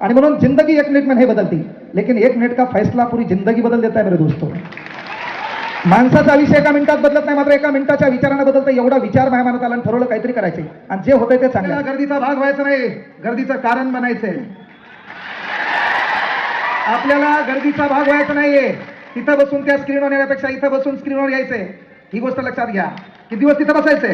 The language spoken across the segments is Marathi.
आणि म्हणून जिंदगी 1 मिनट में नहीं बदलती, लेकिन 1 मिनट का फैसला पूरी जिंदगी बदल देता है मेरे दोस्तों. माणसाचा आयुष्य 1 मिनिटात बदलत नाही, मात्र 1 मिनिटाच्या विचारानं बदलतं. एवढा विचार माझ्या मनात आला आणि ठरवलं काहीतरी करायचे आणि जे होतंय ते चांगलं. गर्दीचा भाग व्हायचं नाही, गर्दीचं कारण बनायचंय. आपल्याला गर्दीचा भाग व्हायचा नाहीये. तिथं बसून त्या स्क्रीनवर येण्यापेक्षा इथं बसून स्क्रीनवर यायचंय. ही गोष्ट लक्षात घ्या. किती दिवस तिथं बसायचंय,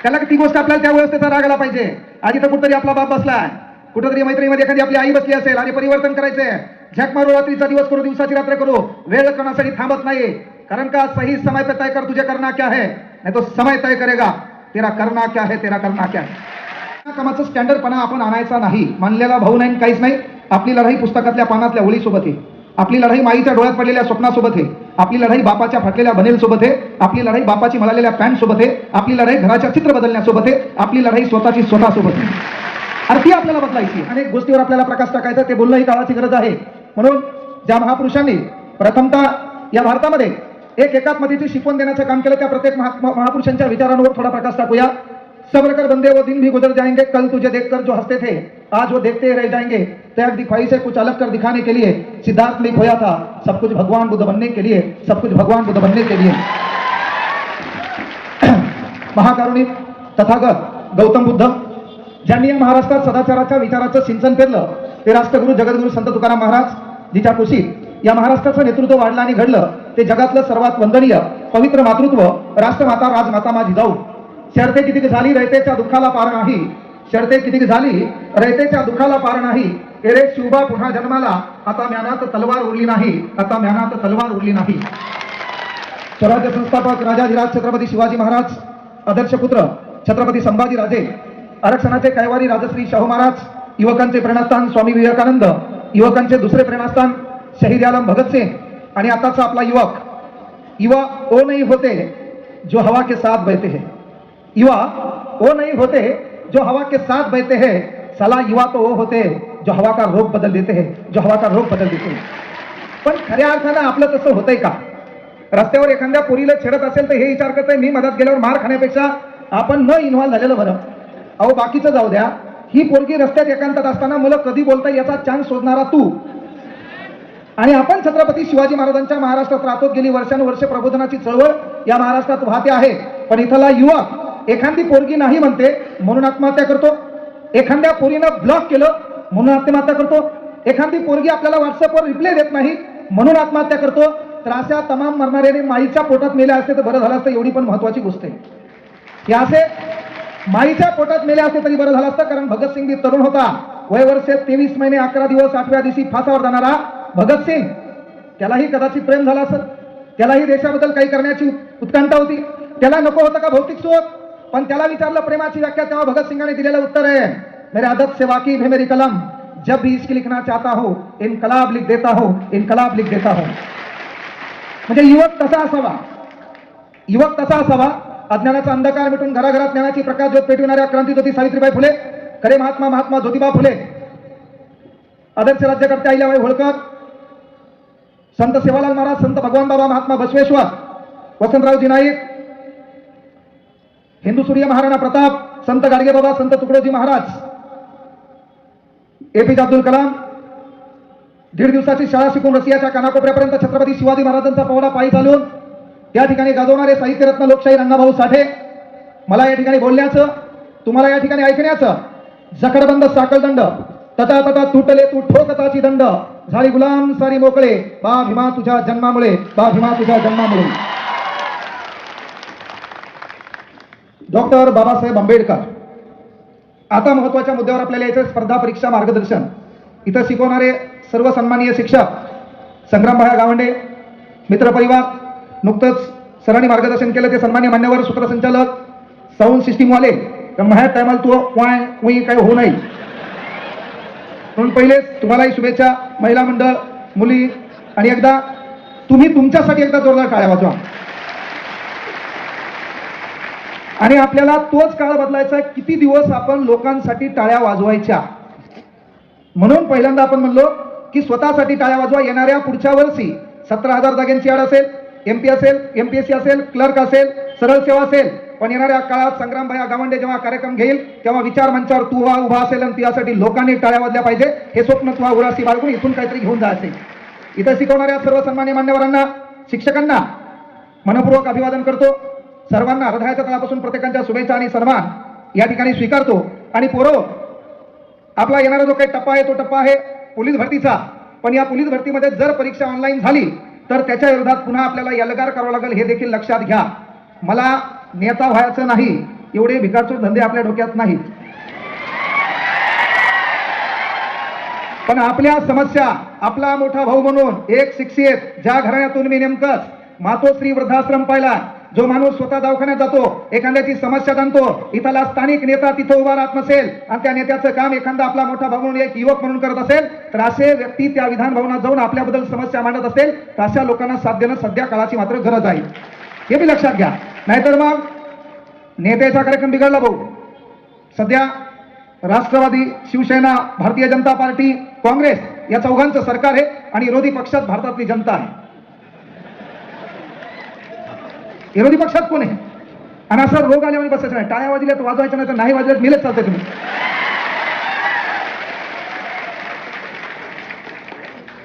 त्याला ती गोष्ट आपल्याला त्या व्यवस्थेचा राग आला पाहिजे. आज इथं कुठतरी आपला बाप बसलाय, कुठेतरी मैत्रीमध्ये एखादी आपली आई बसली असेल आणि परिवर्तन करायचंय. झक मारू, रात्रीचा दिवस करू, दिवसाची रात्र करू, वेळ कोणासाठी थांबत नाही. कारण का सही समय पे तय कर तुझे करना क्या है, नहीं तो समय तय करेगा तेरा करना क्या है, तेरा करना क्या है. कामाचं स्टँडर्डपणा आपण आणायचा नाही. मानलेला भाऊ नाही, काहीच नाही. आपली लढाई पुस्तकातल्या पानातल्या ओळीसोबत आहे. आपली लढाई माईच्या डोळ्यात पडलेल्या स्वप्नासोबत आहे. आपली लढाई बापाच्या फाटलेल्या बनेलसोबत आहे. आपली लढाई बापाची मळालेल्या पॅन्ट सोबत आहे. आपली लढाई घराच्या चित्र बदलण्यासोबत आहे. आपली लढाई स्वतःची स्वतःसोबत आहे. आणि ती आपल्याला बदलायची. अनेक गोष्टीवर आपल्याला प्रकाश टाकायचा, ते बोलणं ही काळाची गरज आहे. म्हणून ज्या महापुरुषांनी प्रथमतः या भारतामध्ये एकात्मतेची शिकवण देण्याचं काम केलं, त्या प्रत्येक महापुरुषांच्या विचारांवर थोडा प्रकाश टाकूया. सब्र कर बंदे, वो दिन भी गुजर जाएंगे, कल तुझे देखकर जो हंसते थे आज वो देखते रह जाएंगे. त्याग दिखाई से कुछ अलग कर दिखाने के लिए सिद्धार्थ में खोया था सब कुछ भगवान बुद्ध बनने के लिए, सब कुछ भगवान बुद्ध बनने के लिए. महाकारुणिक तथागत गौतम बुद्ध ज्यांनी या महाराष्ट्रात सदाचाराच्या विचाराचं सिंचन पेरलं, ते राष्ट्रगुरु जगद्गुरु संत तुकाराम महाराज, जिच्या कुशीत या महाराष्ट्राचं नेतृत्व वाढलं आणि घडलं. ते जगातलं सर्वात वंदनीय पवित्र मातृत्व राष्ट्रमाता राजमाता माझी जाऊ. शर्ते किती झाली रयतेच्या दुःखाला पार नाही, शर्ते किती झाली रयतेच्या दुःखाला पार नाही. एरे शिवबा पुन्हा जन्माला, आता म्यानात तलवार उरली नाही, आता म्यानात तलवार उरली नाही. स्वराज्य संस्थापक राजाधिराज छत्रपती शिवाजी महाराज, आदर्श पुत्र छत्रपती संभाजी राजे, आरक्षणाचे कैवारी राजश्री शाहू महाराज, युवकांचे प्रेरणास्थान स्वामी विवेकानंद, युवकांचे दुसरे प्रेरणास्थान शहीद आलम भगतसिंग. आणि आताचा आपला युवा ओ नहीं होते जो हवा के साथ बहते हैं. युवा वो नहीं होते जो हवा के साथ बहते हैं, साला युवा तो वो होते जो हवा का रोग बदल देते हैं, जो हवा का रोग बदल देते हैं. पण खऱ्या अर्थानं आपलं तसं होतंय का? रस्त्यावर एखाद्या पोरीला छेडत असेल तर हे विचार करतोय मी मदत गेल्यावर मार खाण्यापेक्षा आपण न इन्व्हॉल्व झालेलं बरं. अहो बाकीचं जाऊ द्या, ही पोरगी रस्त्यात एकांतात असताना मला कधी बोलता याचा चान्स शोधणारा तू. आणि आपण छत्रपती शिवाजी महाराजांच्या महाराष्ट्रात राहतो. गेली वर्षानुवर्षे प्रबोधनाची चळवळ या महाराष्ट्रात वाहते आहे. पण इथला युवक एखादी पोरगी नाही म्हणते म्हणून आत्महत्या करतो, एखाद्या पोरीनं ब्लॉक केलं म्हणून आत्महत्या करतो, एखादी पोरगी आपल्याला व्हॉट्सअपवर रिप्लाय देत नाही म्हणून आत्महत्या करतो. तर अशा तमाम मरणाऱ्याने माईच्या पोटात मेले असते तर बरं झालं असतं. एवढी पण महत्वाची गोष्ट आहे की असे माईच्या पोटात मेले असते तरी बरं झालं असतं. कारण भगतसिंग बी तरुण होता, वय वर्षे 23 महिने 11 दिवस 8व्या दिवशी फासावर जाणारा भगतसिंग. त्यालाही कदाचित प्रेम झाला असेल, त्यालाही देशाबद्दल काही करण्याची उत्कंठा होती, त्याला नको होतं का भौतिक सुख. पण त्याला विचारलं प्रेमाची व्याख्या, तेव्हा भगतसिंगाने दिलेलं उत्तर आहे मेरे आदत से वाकिफ है मेरी कलम, जब भी इश्क लिखना चाहता हूं इनकलाब लिख देता हूं, इनकलाब लिख देता हूं. म्हणजे युवक तसा असावा, युवक तसा असावा. अज्ञानाचा अंधकार मिटून घराघरात ज्ञानाची प्रकाश ज्योत पेटविणाऱ्या क्रांतीज्योती सावित्रीबाई फुले, खरे महात्मा ज्योतिबा फुले, आदर्श राज्यकर्ते अहिल्याबाई होळकर, संत सेवालाल महाराज, संत भगवान बाबा महात्मा बसवेश्वर, वसंतरावजी नाईक, हिंदू सूर्य महाराणा प्रताप, संत गाडगे बाबा, संत तुकडोजी महाराज, एपीजे अब्दुल कलाम. 1.5 दिवसाची शाळा शिकून रशियाच्या कानाकोपऱ्यापर्यंत छत्रपती शिवाजी महाराजांचा पवडा पायी चालून या ठिकाणी गाजवणारे साहित्यरत्न लोकशाहीर अण्णाभाऊ साठे. मला या ठिकाणी बोलण्याचं, तुम्हाला या ठिकाणी ऐकण्याचं. जकडबंद साखळदंड तथा तथा तुटले तू ठोकताची दंड, झाली गुलाम सारी मोकळे, बा भीमा तुझ्या जन्मामुळे, बा भीमा तुझ्या जन्मामुळे. डॉक्टर बाबासाहेब आंबेडकर. आता महत्वाच्या मुद्द्यावर आपल्याला यायचं. स्पर्धा परीक्षा मार्गदर्शन. इथं शिकवणारे सर्व सन्माननीय शिक्षक, संग्रामभाई गावंडे, मित्रपरिवार, नुकतंच सरांनी मार्गदर्शन केलं ते सन्मान्य मान्यवर, सूत्रसंचालक, साऊंड सिस्टीम वाले. माझ्या टायमाला तू काही होऊ नये म्हणून पहिलेच तुम्हालाही शुभेच्छा. महिला मंडळ, मुली, आणि एकदा तुम्ही तुमच्यासाठी एकदा जोरदार टाळ्या वाजवा. आणि आपल्याला तोच काळ बदलायचा. किती दिवस आपण लोकांसाठी टाळ्या वाजवायच्या. म्हणून पहिल्यांदा आपण म्हणलो की स्वतःसाठी टाळ्या वाजवा. येणाऱ्या पुढच्या वर्षी 17,000 जागांची आड असेल, MP असेल, MPSC असेल, क्लर्क असेल, सरळ सेवा असेल. पण येणाऱ्या काळात संग्रामभाई गावंडे जेव्हा कार्यक्रम घेईल तेव्हा विचार मंचावर तू उभा असेल आणि त्यासाठी लोकांनी टाळ्या वाजल्या पाहिजे. हे स्वप्न तुला उराशी बाळगून इथून काहीतरी घेऊन जायचे. इथं शिकवणाऱ्या सर्व सन्मान्य मान्यवरांना, शिक्षकांना मनपूर्वक अभिवादन करतो. सर्वांना हृदयाच्या तळापासून प्रत्येकांच्या शुभेच्छा आणि सन्मान या ठिकाणी स्वीकारतो. आणि पोरो, आपला येणारा जो काही टप्पा आहे तो टप्पा आहे पोलीस भरतीचा. पण या पोलीस भरतीमध्ये जर परीक्षा ऑनलाईन झाली तर त्याच्या विरोधात पुन्हा आपल्याला यलगार करावं लागेल, हे देखील लक्षात घ्या. मला नेता व्हायचं नाही, एवढे भिकारचोट धंदे आपल्या डोक्यात नाहीत. पण आपल्या समस्या, आपला मोठा भाऊ म्हणून एक शिक्षित, ज्या घराण्यातून मी नेमकंच मातोश्री वृद्धाश्रम पाहिला, जो माणूस स्वतः दवाखान्यात जातो, एखाद्याची समस्या जाणतो, इथला स्थानिक नेता तिथं उभा राहत नसेल आणि त्या नेत्याचं काम एखादा आपला मोठा भाऊ म्हणून एक युवक म्हणून करत असेल, तर असे व्यक्ती त्या विधान भवनात जाऊन आपल्याबद्दल समस्या मांडत असेल तर अशा लोकांना साथ देणं सध्या काळाची मात्र गरज आहे. हे बी लक्षात घ्या. नाहीतर मग नेत्याचा कार्यक्रम बिघडला भाऊ. सध्या राष्ट्रवादी, शिवसेना, भारतीय जनता पार्टी, काँग्रेस या चौघांचं सरकार आहे आणि विरोधी पक्षात भारतातली जनता आहे. विरोधी पक्षात कोण आहे? आणि असं रोग आल्यामुळे बसायचं नाही. टाळ्या वाजल्या तर वाजवायचं नाही, तर नाही वाजल्यात मिळत चालतंय. तुम्ही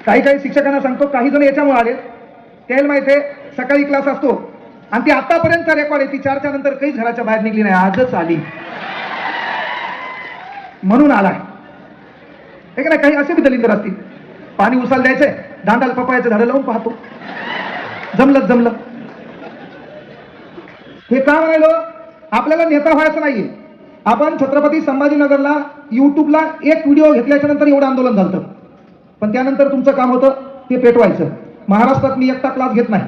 काही शिक्षकांना सांगतो, काही जण याच्यामुळे आले, त्याला माहिती आहे सकाळी क्लास असतो आणि ती आतापर्यंत रेकॉर्ड आहे, ती 4च्या नंतर काहीच घराच्या बाहेर निघली नाही, आजच आली म्हणून आलाय. हे का नाही? काही असे बी दलिंदर असतील, पाणी उसाल द्यायचंय, दांडाल पपयाचं झाडं लावून पाहतो, जमलं. हे का म्हणालो? आपल्याला नेता व्हायचं नाहीये. आपण छत्रपती संभाजीनगरला युट्यूबला एक व्हिडिओ घेतल्याच्या नंतर एवढं आंदोलन झालं, पण त्यानंतर तुमचं काम होतं ते पेटवायचं. महाराष्ट्रात मी एकटा क्लास घेत नाही.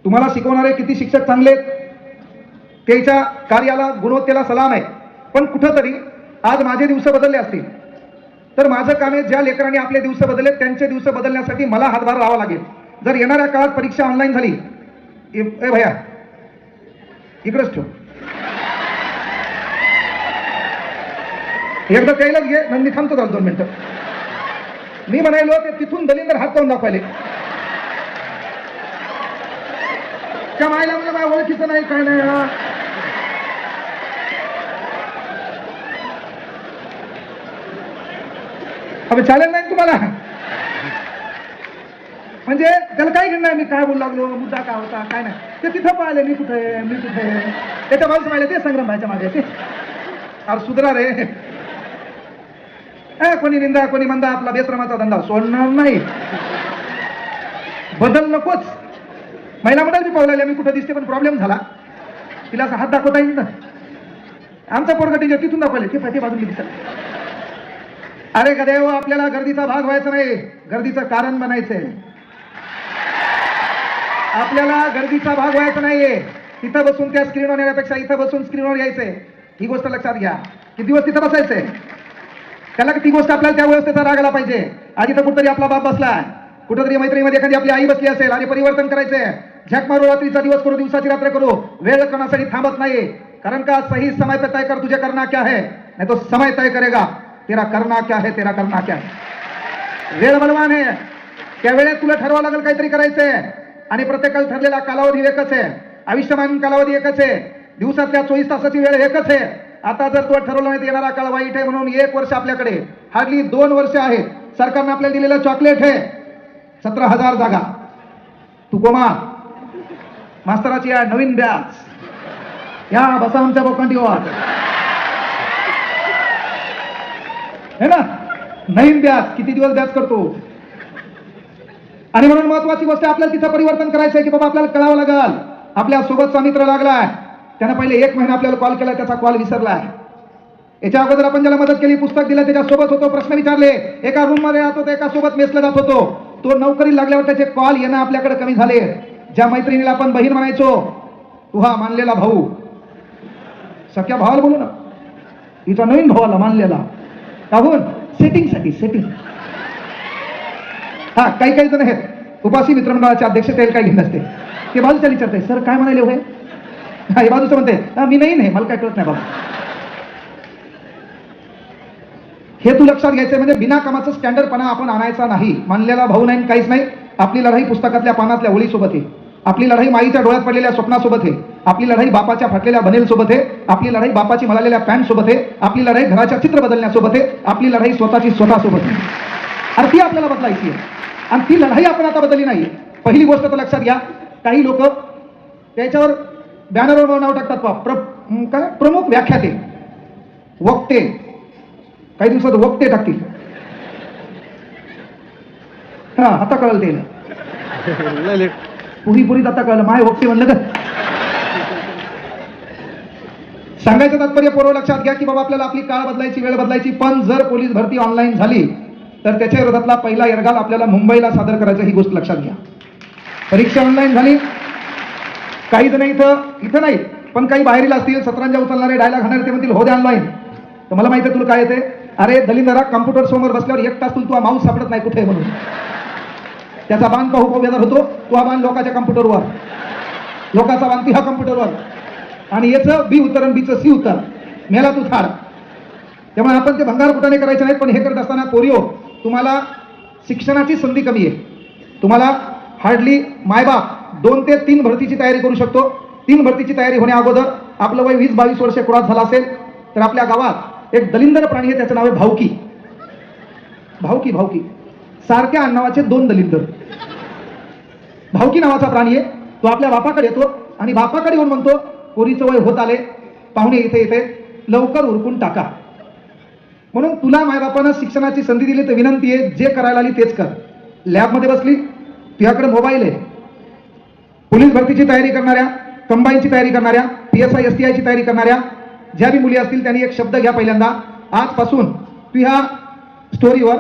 तुम्हाला शिकवणारे किती शिक्षक चांगले, त्याच्या कार्याला, गुणवत्तेला सलाम आहे. पण कुठंतरी आज माझे दिवस बदलले असतील तर माझं काम आहे, ज्या लेकरांनी आपले दिवस बदलले त्यांचे दिवस बदलण्यासाठी मला हातभार लावावा लागेल. जर येणाऱ्या काळात परीक्षा ऑनलाईन झाली, ए भैया इकडेच ठेव, एकदा कैलाच घे, मी थांबतो 2 मिनिटं. मी म्हणालो ते तिथून दलिंदर हात पाहून दाखवायले, त्या मायला मला माझ्या ओळखीचं नाही, काय नाही. अबे चालेल नाही तुम्हाला, म्हणजे त्याला काय घेणं नाही. मी काय बोलू लागलो, मुद्दा काय होता, काय नाही, ते तिथं पाहिले मी कुठे त्याच्या बाजूला पाहिले, ते संग्राम भाईच्या मागे ते. अरे सुधरा रे, कोणी निंदा कोणी मंदा, आपला बेश्रमाचा धंदा सोडणार नाही. बदल नकोच. महिला मंडळ मी पावलेल्या, मी कुठं दिसते पण प्रॉब्लेम झाला, तिला असा हात दाखवता येईल ना, आमचा पोरगा टीचर तिथून दाखवले, ते फाटी बाजून दिसत. अरे गदेव, आपल्याला गर्दीचा भाग व्हायचा नाही, गर्दीचं कारण बनायचंय. आपल्याला गर्दीचा भाग व्हायचा नाहीये. तिथं बसून त्या स्क्रीनवर येण्यापेक्षा इथं बसून स्क्रीनवर यायचंय. ही गोष्ट लक्षात घ्या. किती दिवस तिथं बसायचंय? त्याला ती गोष्ट आपल्याला त्या व्यवस्थेचा राग आला पाहिजे. आज इथं कुठतरी आपला बाप बसलाय, कुठेतरी मैत्रीमध्ये एखादी आपली आई बसली असेल, आणि परिवर्तन करायचंय. झक मारू, रात्रीचा दिवस करू, दिवसाची रात्र करू, वेळ करण्यासाठी थांबत नाही. कारण का सही समय पे तय कर तुझे करना क्या है, नहीं तो समय तय करेगा तेरा करना क्या है, तेरा करना क्या है. वेळ बलवान आहे, त्या वेळेत तुला ठरवावं लागेल काहीतरी करायचंय. आणि प्रत्येकाला ठरलेला कालावधी एकच आहे, आयुष्यमान कालावधी एकच आहे, दिवसातल्या 24 तासाची वेळ एकच आहे. आता जर तू ठरवलं नाही तर येणारा काळ वाईट आहे, म्हणून 1 वर्ष आपल्याकडे, हार्डली 2 वर्ष आहेत. सरकारने आपल्याला दिलेलं चॉकलेट आहे 17,000 जागा. तू कोमा मास्तराची या नवीन बॅच या बसा आमच्या बोकांडीवर है ना, नवीन बॅच किती दिवस बॅच करतो. आणि म्हणून महत्वाची गोष्ट आपल्याला तिथं परिवर्तन करायचं आहे की बाबा आपल्याला कळावं लागल. आपल्या सोबतचा मित्र लागलाय, त्यानं पहिले 1 महिना आपल्याला कॉल केला, त्याचा कॉल विसरलाय. याच्या अगोदर आपण ज्याला मदत केली, पुस्तक दिलं, त्याच्या सोबत होतो, प्रश्न विचारले, एका रूम मध्ये राहत होतो, एका सोबत मेसला जात होतो. तो नोकरी लागल्यावर त्याचे कॉल येणं आपल्याकडे कमी झाले. ज्या मैत्रिणीला आपण बहीण म्हणायचो, तू हा मानलेला भाऊ, सख्या भावाला बोलू ना, तिचा नवीन भावाला मानलेला, काहून सेटिंगसाठी सेटिंग. हा काही जण आहेत उपासी मित्रमंडळाचे अध्यक्ष, त्याला काही लिहिलं असते, ते बाजूच्या विचारते, सर काय म्हणाले होय, हा हे बाजूचं म्हणते मी नाही मला काय कळत नाही बाबा. हे तू लक्षात घ्यायचं, म्हणजे बिना कामाचं स्टँडर्डपणा आपण आणायचा नाही. मानलेला भाऊ नाही, काहीच नाही. आपली लढाई पुस्तकातल्या पानातल्या ओळीसोबत आहे, आपली लढाई माईच्या डोळ्यात पडलेल्या स्वप्नासोबत आहे. आपली लढाई बापाच्या फाटलेल्या बनेल सोबत आहे, आपली लढाई बापाची मळालेल्या पॅन्ट सोबत आहे, आपली लढाई घराच्या चित्र बदलण्यासोबत आहे, आपली लढाई स्वतःची स्वतःसोबत आहे. आणि ती आपल्याला बदलायची आहे. आणि ती लढाई आपण आता बदलली नाही. पहिली गोष्ट तर लक्षात घ्या, काही लोक त्याच्यावर बॅनरवर नाव टाकतात काय प्रमुख व्याख्याते, वक्ते, काही दिवसात वक्ते टाकतील. हा आता कळलं ते पुरी आता कळलं माय वक्ते म्हणलं का. सांगायचं तात्पर्य पूर्व लक्षात घ्या की बाबा आपल्याला आपली काळ बदलायची, वेळ बदलायची. पण जर पोलीस भरती ऑनलाईन झाली तर त्याच्या विरोधातला पहिला यरगाल आपल्याला मुंबईला सादर करायचं, ही गोष्ट लक्षात घ्या. परीक्षा ऑनलाईन झाली, काही जण इथं नाही पण काही बाहेरील असतील, सतरंजा उचलणारे, डायलॉग हाणारे, ते म्हणतील हो द्या ऑनलाईन. तर मला माहिती आहे तुला काय येते. अरे दलिंदरा, कम्प्युटर समोर बसल्यावर एक तास तुला माऊस सापडत नाही कुठे म्हणून. त्याचा बाण पाहू बेजार होतो, तो हा बाण लोकांच्या कम्प्युटरवर, लोकांचा बाण ती हा कम्प्युटरवर, आणि याचं बी उत्तर आणि बीचं सी उत्तर, मेला तू थाड. त्यामुळे आपण ते भंगार कुठाने करायचे नाहीत. पण हे करत असताना पोरिओ, तुम्हाला शिक्षणाची संधी कमी आहे. तुम्हाला हार्डली मायबाप 2 ते 3 भरतीची तयारी करू शकतो. 3 भरतीची तयारी होण्या अगोदर आपलं वय 20-22 वर्ष क्रॉस झाला असेल तर आपल्या गावात एक दलिंदर प्राणी आहे, त्याचं नाव आहे भावकी. भावकी भावकी सारख्या आडनावाचे 2 दलिंदर. भावकी नावाचा प्राणी आहे. तो आपल्या बापाकडे येतो आणि बापाकडे येऊन म्हणतो, पोरीचं वय होत आले, पाहुणे इथे येते, लवकर उरकून टाका. म्हणून तुला मायबापानं शिक्षणाची संधी दिली तर विनंती आहे, जे करायला आली तेच कर. लॅबमध्ये बसली, तुझ्याकडे मोबाईल आहे, पोलीस भरतीची तयारी करणाऱ्या, कंबाईनची तयारी करणाऱ्या, PSI STI ची तयारी करणाऱ्या ज्या बी मुली असतील त्यांनी एक शब्द घ्या. पहिल्यांदा आजपासून तुझ्या स्टोरीवर,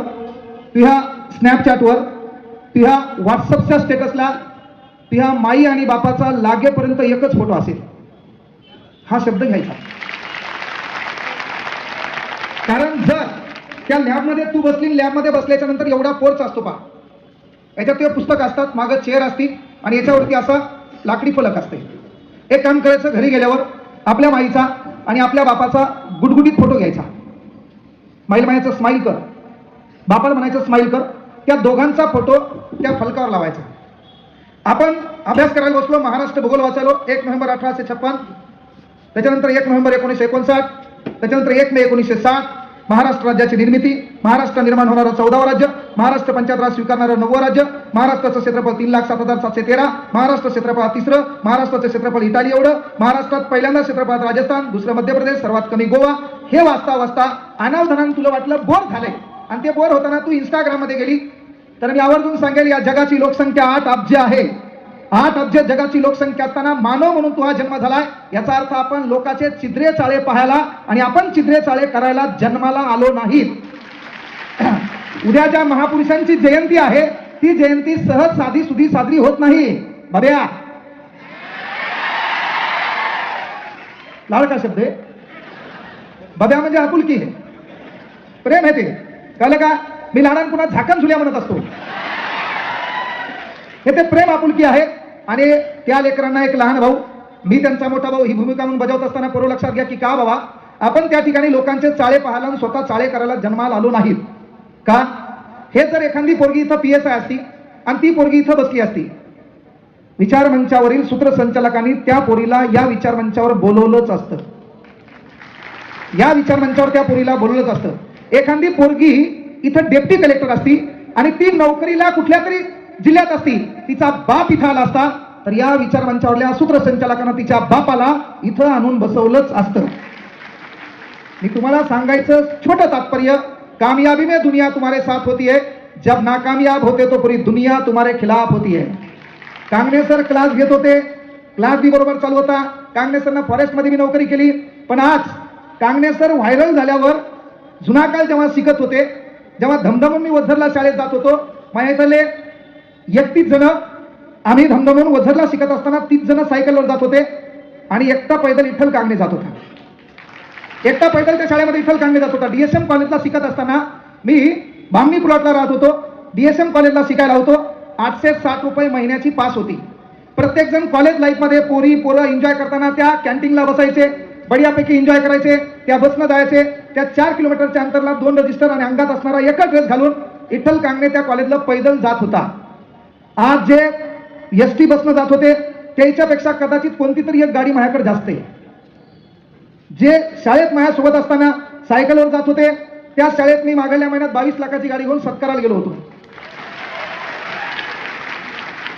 तुझ्या स्नॅपचॅटवर, तुझ्या व्हॉट्सअपच्या स्टेटसला तुझ्या माई आणि बापाचा लागेपर्यंत एकच फोटो असेल. हा शब्द घ्यायचा. कारण जर त्या लॅबमध्ये तू बसली, लॅबमध्ये बसल्याच्या नंतर एवढा पोर्च असतो पहा, याच्यात ते पुस्तक असतात, मागं चेअर असती आणि याच्यावरती असा लाकडी फलक असते. एक काम करायचं, घरी गेल्यावर आपल्या माईचा आणि आपल्या बापाचा गुटगुटीत फोटो घ्यायचा. माईला म्हणायचं स्माईल कर, बापाला म्हणायचं स्माईल कर. त्या दोघांचा फोटो त्या फलकावर लावायचा. आपण अभ्यास करायला बसलो, महाराष्ट्र भूगोल वाचायलो. 1 नोव्हेंबर 1856, त्याच्यानंतर 1 नोव्हेंबर 1959, त्याच्यानंतर 1 मे 1960, महाराष्ट्र राज्याची निर्मिती, महाराष्ट्र निर्माण होणारं 14वं राज्य, महाराष्ट्र पंचायत राज स्वीकारणारं 9वं राज्य, महाराष्ट्राचं क्षेत्रफळ 3,07,713, महाराष्ट्र क्षेत्रफळ 3रं, महाराष्ट्राचं क्षेत्रफळ इटाली एवढं, महाराष्ट्रात पहिल्यांदा क्षेत्रफळात राजस्थान, दुसरं मध्य प्रदेश, सर्वात कमी गोवा. हे वाचता वाचता अनावधानानं तुला वाटलं बोर झालंय, आणि ते बोर होताना तू इंस्टाग्राममध्ये गेली. तर मी आवर्जून सांगेल, या जगाची लोकसंख्या 8 अब्ज आहे. 8 अब्ज जगाची लोकसंख्या असताना मानव म्हणून तो हा जन्म झालाय. याचा अर्थ आपण लोकांचे छिद्रे चाळे पाहायला आणि आपण छिद्रे चाळे करायला जन्माला आलो नाहीत. उद्या ज्या महापुरुषांची जयंती आहे, ती जयंती सहज साधी सुधी साजरी होत नाही. बघ्या लाडका शब्द आहे. बघ्या म्हणजे आपुलकी आहे, प्रेम आहे. ते कळलं का? मी लहान पुन्हा झाकण झुल्या म्हणत असतो. हे ते प्रेम आपुलकी आहे. आणि त्या लेकरांना एक लहान भाऊ, मी त्यांचा मोठा भाऊ, ही भूमिका म्हणून बजावत असताना पूर्व लक्षात घ्या की का बाबा आपण त्या ठिकाणी लोकांचे चाळे पाहायला आणि स्वतः चाळे करायला जन्माला आलो नाहीत का? हे जर एखादी पोरगी इथं PSI असती आणि ती पोरगी इथं बसली असती, विचारमंचावरील सूत्रसंचालकांनी त्या पोरीला या विचारमंचावर बोलवलंच असतं. या विचारमंचावर त्या पोरीला बोलवलंच असतं. एखादी पोरगी इथं डेप्टी कलेक्टर असती आणि ती नोकरीला कुठल्या तरी जिल्ह्यात असती, तिचा बाप इथं आला असता, तर या विचारमंचावरल्या सूत्रसंचालकांना तिच्या बापाला इथं आणून बसवलंच असतं. मी तुम्हाला सांगायचं छोटं तात्पर्य, कामयाबी में दुनिया तुम्हारे साथ होती है, जब नाकामयाब होते तो पूरी दुनिया तुम्हारे खिलाफ होती है. कांगणे सर क्लास घेत होते, क्लास बी बरोबर चालू होता. कांगणे सरनं फॉरेस्ट मध्ये बी नोकरी केली. पण आज कांगणे सर व्हायरल झाल्यावर, जुना काळ जेव्हा शिकत होते, जेव्हा धमधमून मी वझरला शाळेत जात होतो, माझ्या इथले 31 जण, आम्ही धमधमून वझरला शिकत असताना 30 जण सायकलवर जात होते आणि एकटा पैदल इथल कांगणे जात होता. एकटा पैदल त्या शाळेमध्ये इथल कांगणे जात होता. DSM कॉलेजला शिकत असताना मी बामणी प्लॉटला राहत होतो. DSM कॉलेजला शिकायला होतो. 860 रुपये महिन्याची पास होती. प्रत्येक जण कॉलेज लाईफ मध्ये पोरं एन्जॉय करताना त्या कॅन्टीनला बसायचे, बढियापैकी एन्जॉय करायचे. त्या बसनं जायचे. त्या 4 किलोमीटरच्या अंतरला 2 रजिस्टर आणि अंगात असणारा एकच ड्रेस घालून इथल कांगणे त्या कॉलेजला पैदल जात होता. आज जे ST बसनं जात होते त्याच्यापेक्षा कदाचित कोणती तरी एक गाडी माझ्याकडे जास्त आहे. जे शाळेत माझ्यासोबत असताना सायकलवर जात होते, त्या शाळेत मी मागल्या महिन्यात 22 लाखाची गाडी घेऊन सत्काराला गेलो होतो.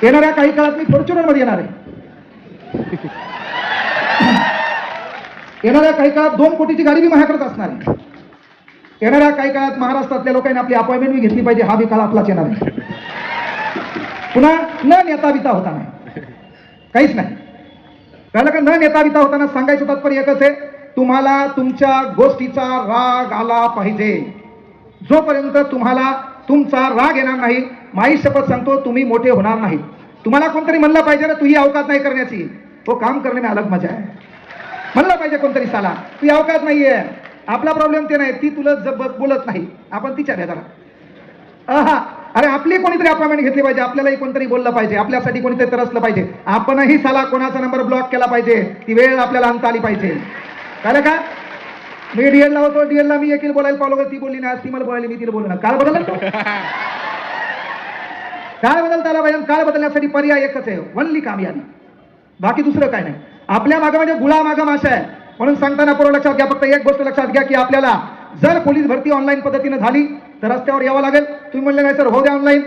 येणाऱ्या काही काळात मी फॉर्च्युनर मध्ये येणार आहे. येणाऱ्या काही काळात 2 कोटीची गाडी मी माझ्याकडेच असणार आहे. येणाऱ्या काही काळात महाराष्ट्रातल्या लोकांनी आपली अपॉइंटमेंट मी घेतली पाहिजे, हा बी काळ आपलाच येणार आहे. पुन्हा न नेता बिता होता नाही, काहीच नाही. कळलं का? न नेता बिता होताना सांगायचं तात्पर्य एकच आहे, तुम्हाला तुमच्या गोष्टीचा राग आला पाहिजे. जोपर्यंत तुम्हाला तुमचा राग येणार नाही, माई शपथ सांगतो, तुम्ही मोठे होणार नाही. तुम्हाला कोणतरी म्हणलं पाहिजे ना, तू ही अवकात नाही करण्याची, तो काम करणे में अलग मजा आहे. म्हणलं पाहिजे कोणतरी, साला तू अवकात नाहीये. आपला प्रॉब्लेम ते नाही, ती तुला बोलत नाही, आपण तिच्या द्या जरा. अरे आपली कोणीतरी अपॉइंटमेंट घेतली पाहिजे, आपल्यालाही कोणतरी बोललं पाहिजे, आपल्यासाठी कोणीतरी तरसलं पाहिजे. आपणही साला कोणाचा नंबर ब्लॉक केला पाहिजे, ती वेळ आपल्याला आणता आली पाहिजे. कळलं का? मी डीएलला होतो, डीएलला मी एकील बोलायला पावलो, ती बोलली ना, ती मला बोलायली, मी तिला बोललो ना. काळ बदलला, काळ बदलता आला पाहिजे. काळ बदलण्यासाठी पर्याय एकच आहे, वनली कामयाबी, बाकी दुसरं काय नाही. आपल्या मागं म्हणजे गुळा मागं माशा आहे. म्हणून सांगताना पूर्व लक्षात घ्या, फक्त एक गोष्ट लक्षात घ्या की आपल्याला जर पोलीस भरती ऑनलाईन पद्धतीने झाली तर रस्त्यावर यावं लागेल. तुम्ही म्हणले नाही सर हो द्या ऑनलाईन,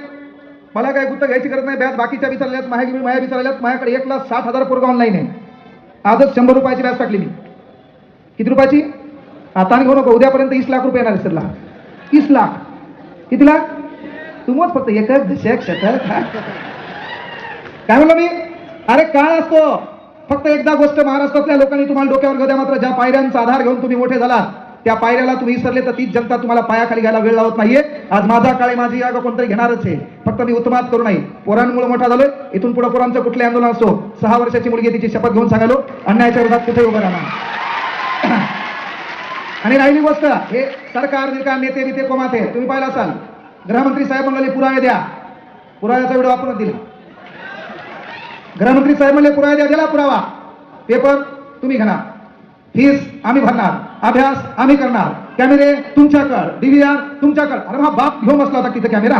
मला काय गुत्त घ्यायची गरज नाही. बॅच बाकीच्या विचारल्यात, माया विचारल्यात, माझ्याकडे 1,60,000 पोरगा ऑनलाईन आहे. आजच 100 रुपयाची बॅच टाकली मी. किती रुपयाची? आता आणि घेऊ नको, उद्यापर्यंत 20 लाख रुपये येणार सरला. 30 लाख. किती लाख? तुम्हाला फक्त एकच दशक शतक. काय म्हणलं मी? अरे काळ असतो. फक्त एकदा गोष्ट महाराष्ट्रातल्या लोकांनी तुम्हाला डोक्यावर घेऊ द्या, मात्र ज्या पायऱ्यांचा आधार घेऊन तुम्ही मोठे झाला त्या पायऱ्याला तुम्ही विसरले तर तीच जनता तुम्हाला पायाखाली घ्यायला वेळ लावत नाहीये. आज माझा काळ माझी जागा कोणतरी घेणारच आहे. फक्त मी उत्तमात करू नाही, पोरांमुळे मोठा झालोय. इथून पुढे पोरांचं कुठले आंदोलन असो, 6 वर्षाची मुलगी तिची शपथ घेऊन सांगायलो अन्यायाच्या विरोधात कुठे उभं राहणार. आणि राहिली गोष्ट, हे सरकार निकाल नेते बिते कोमाते तुम्ही पाहिला असाल, गृहमंत्री साहेब म्हणले पुरावे द्या, पुराव्याचा व्हिडिओ आपण दिला. गृहमंत्री साहेब म्हणले पुरावा द्या, दिला पुरावा. पेपर तुम्ही घेणार, फीस आम्ही भरणार, अभ्यास आम्ही करणार, कॅमेरे तुमच्याकडे, डीव्हीआर तुमच्याकडे. अरे हा बाप घेऊन बसला होता तिथे कॅमेरा.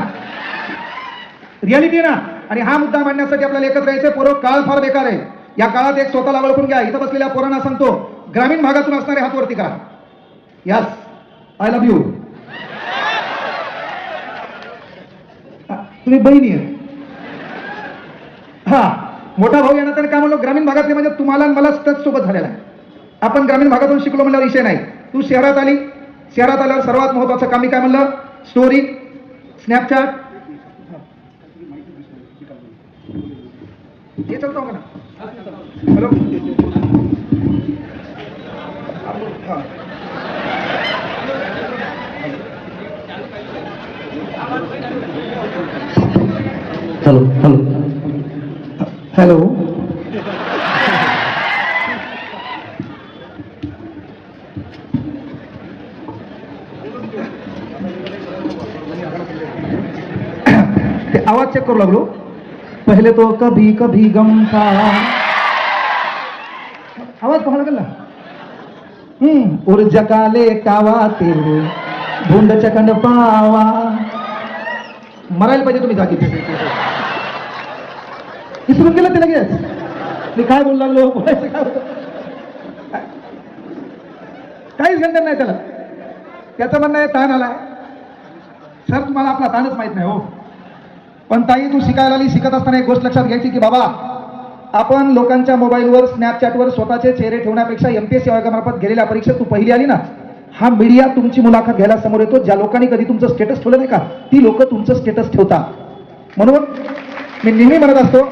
रियालिटी ना. आणि हा मुद्दा मांडण्यासाठी आपल्याला एकत्र यायचं. पोरं काळ फार बेकार आहे. या काळात एक स्वतःला ओळखून घ्या. इथं बसलेल्या पोरांना सांगतो, ग्रामीण भागातून असणारे हात वरती करा. Yes, I love you. तुम्ही बहिणी आहे. हा मोठा भाऊ येणार काय म्हणलो, ग्रामीण भागातले म्हणजे तुम्हाला मला टच सोबत झालेला आहे. आपण ग्रामीण भागातून शिकलो म्हणल्यावर विषय नाही. तू शहरात आली, शहरात आल्यावर सर्वात महत्वाचं काम मी काय म्हणलं, स्टोरी, स्नॅपचॅट हे चालतो का ना. Hello, hello hello hello. आवाज चेक करू लागलो. पहिले तो कभी कभी गम था, आवाज पाहायला गेला. ऊर्जा काले कावा तेरे भुंड चकंड पावा. मरायला पाहिजे तुम्ही जागी. विसरून गेलं ते लगेच. मी काय बोलू लागलो, बोलायचं काय होतं, काहीच गंधन नाही त्याला. त्याचं म्हणणं आहे ताण आलाय. सर तुम्हाला आपला ताणच माहित नाही हो. पण ताई तू शिकायला आली, शिकत असताना एक गोष्ट लक्षात घ्यायची की बाबा आपण लोकांच्या मोबाईलवर स्नॅपचॅटवर स्वतःचे चेहरे ठेवण्यापेक्षा एमपीएससी आयोगामार्फत गेलेल्या परीक्षेत तू पहिली आली ना, हा मीडिया तुमची मुलाखत घ्यायला समोर येतो. ज्या लोकांनी कधी तुमचं स्टेटस ठेवलं नाही का, ती लोक तुमचं स्टेटस ठेवतात. म्हणून मी नेहमी म्हणत असतो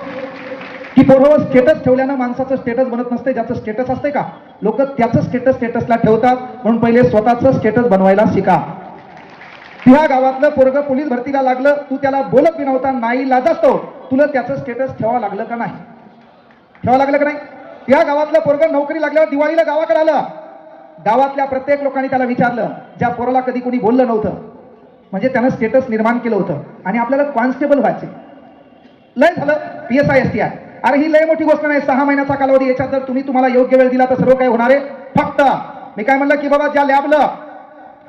की पोरावर स्टेटस ठेवल्यानं माणसाचं स्टेटस बनत नसते. ज्याचं स्टेटस असते का, लोक त्याचं स्टेटसला ठेवतात. म्हणून पहिले स्वतःचं स्टेटस बनवायला शिका. त्या गावातलं पोरग पोलीस भरतीला लागलं, तू त्याला बोलत बी नव्हता, नाही लाजतो, तुला त्याचं स्टेटस ठेवावं लागलं का नाही, ठेवावं लागलं का नाही. त्या गावातलं पोरग नोकरी लागल्यावर दिवाळीला गावाकडे आलं, गावातल्या प्रत्येक लोकांनी त्याला विचारलं, ज्या पोराला कधी कोणी बोललं नव्हतं, म्हणजे त्यानं स्टेटस निर्माण केलं होतं. आणि आपल्याला कॉन्स्टेबल व्हायचे, लय झालं PSI STI. अरे ही लय मोठी गोष्ट नाही, 6 महिन्याचा कालावधी. याच्यात जर तुम्हाला योग्य वेळ दिला तर सर्व काही होणार आहे. फक्त मी काय म्हणलं की बाबा ज्या लॅबला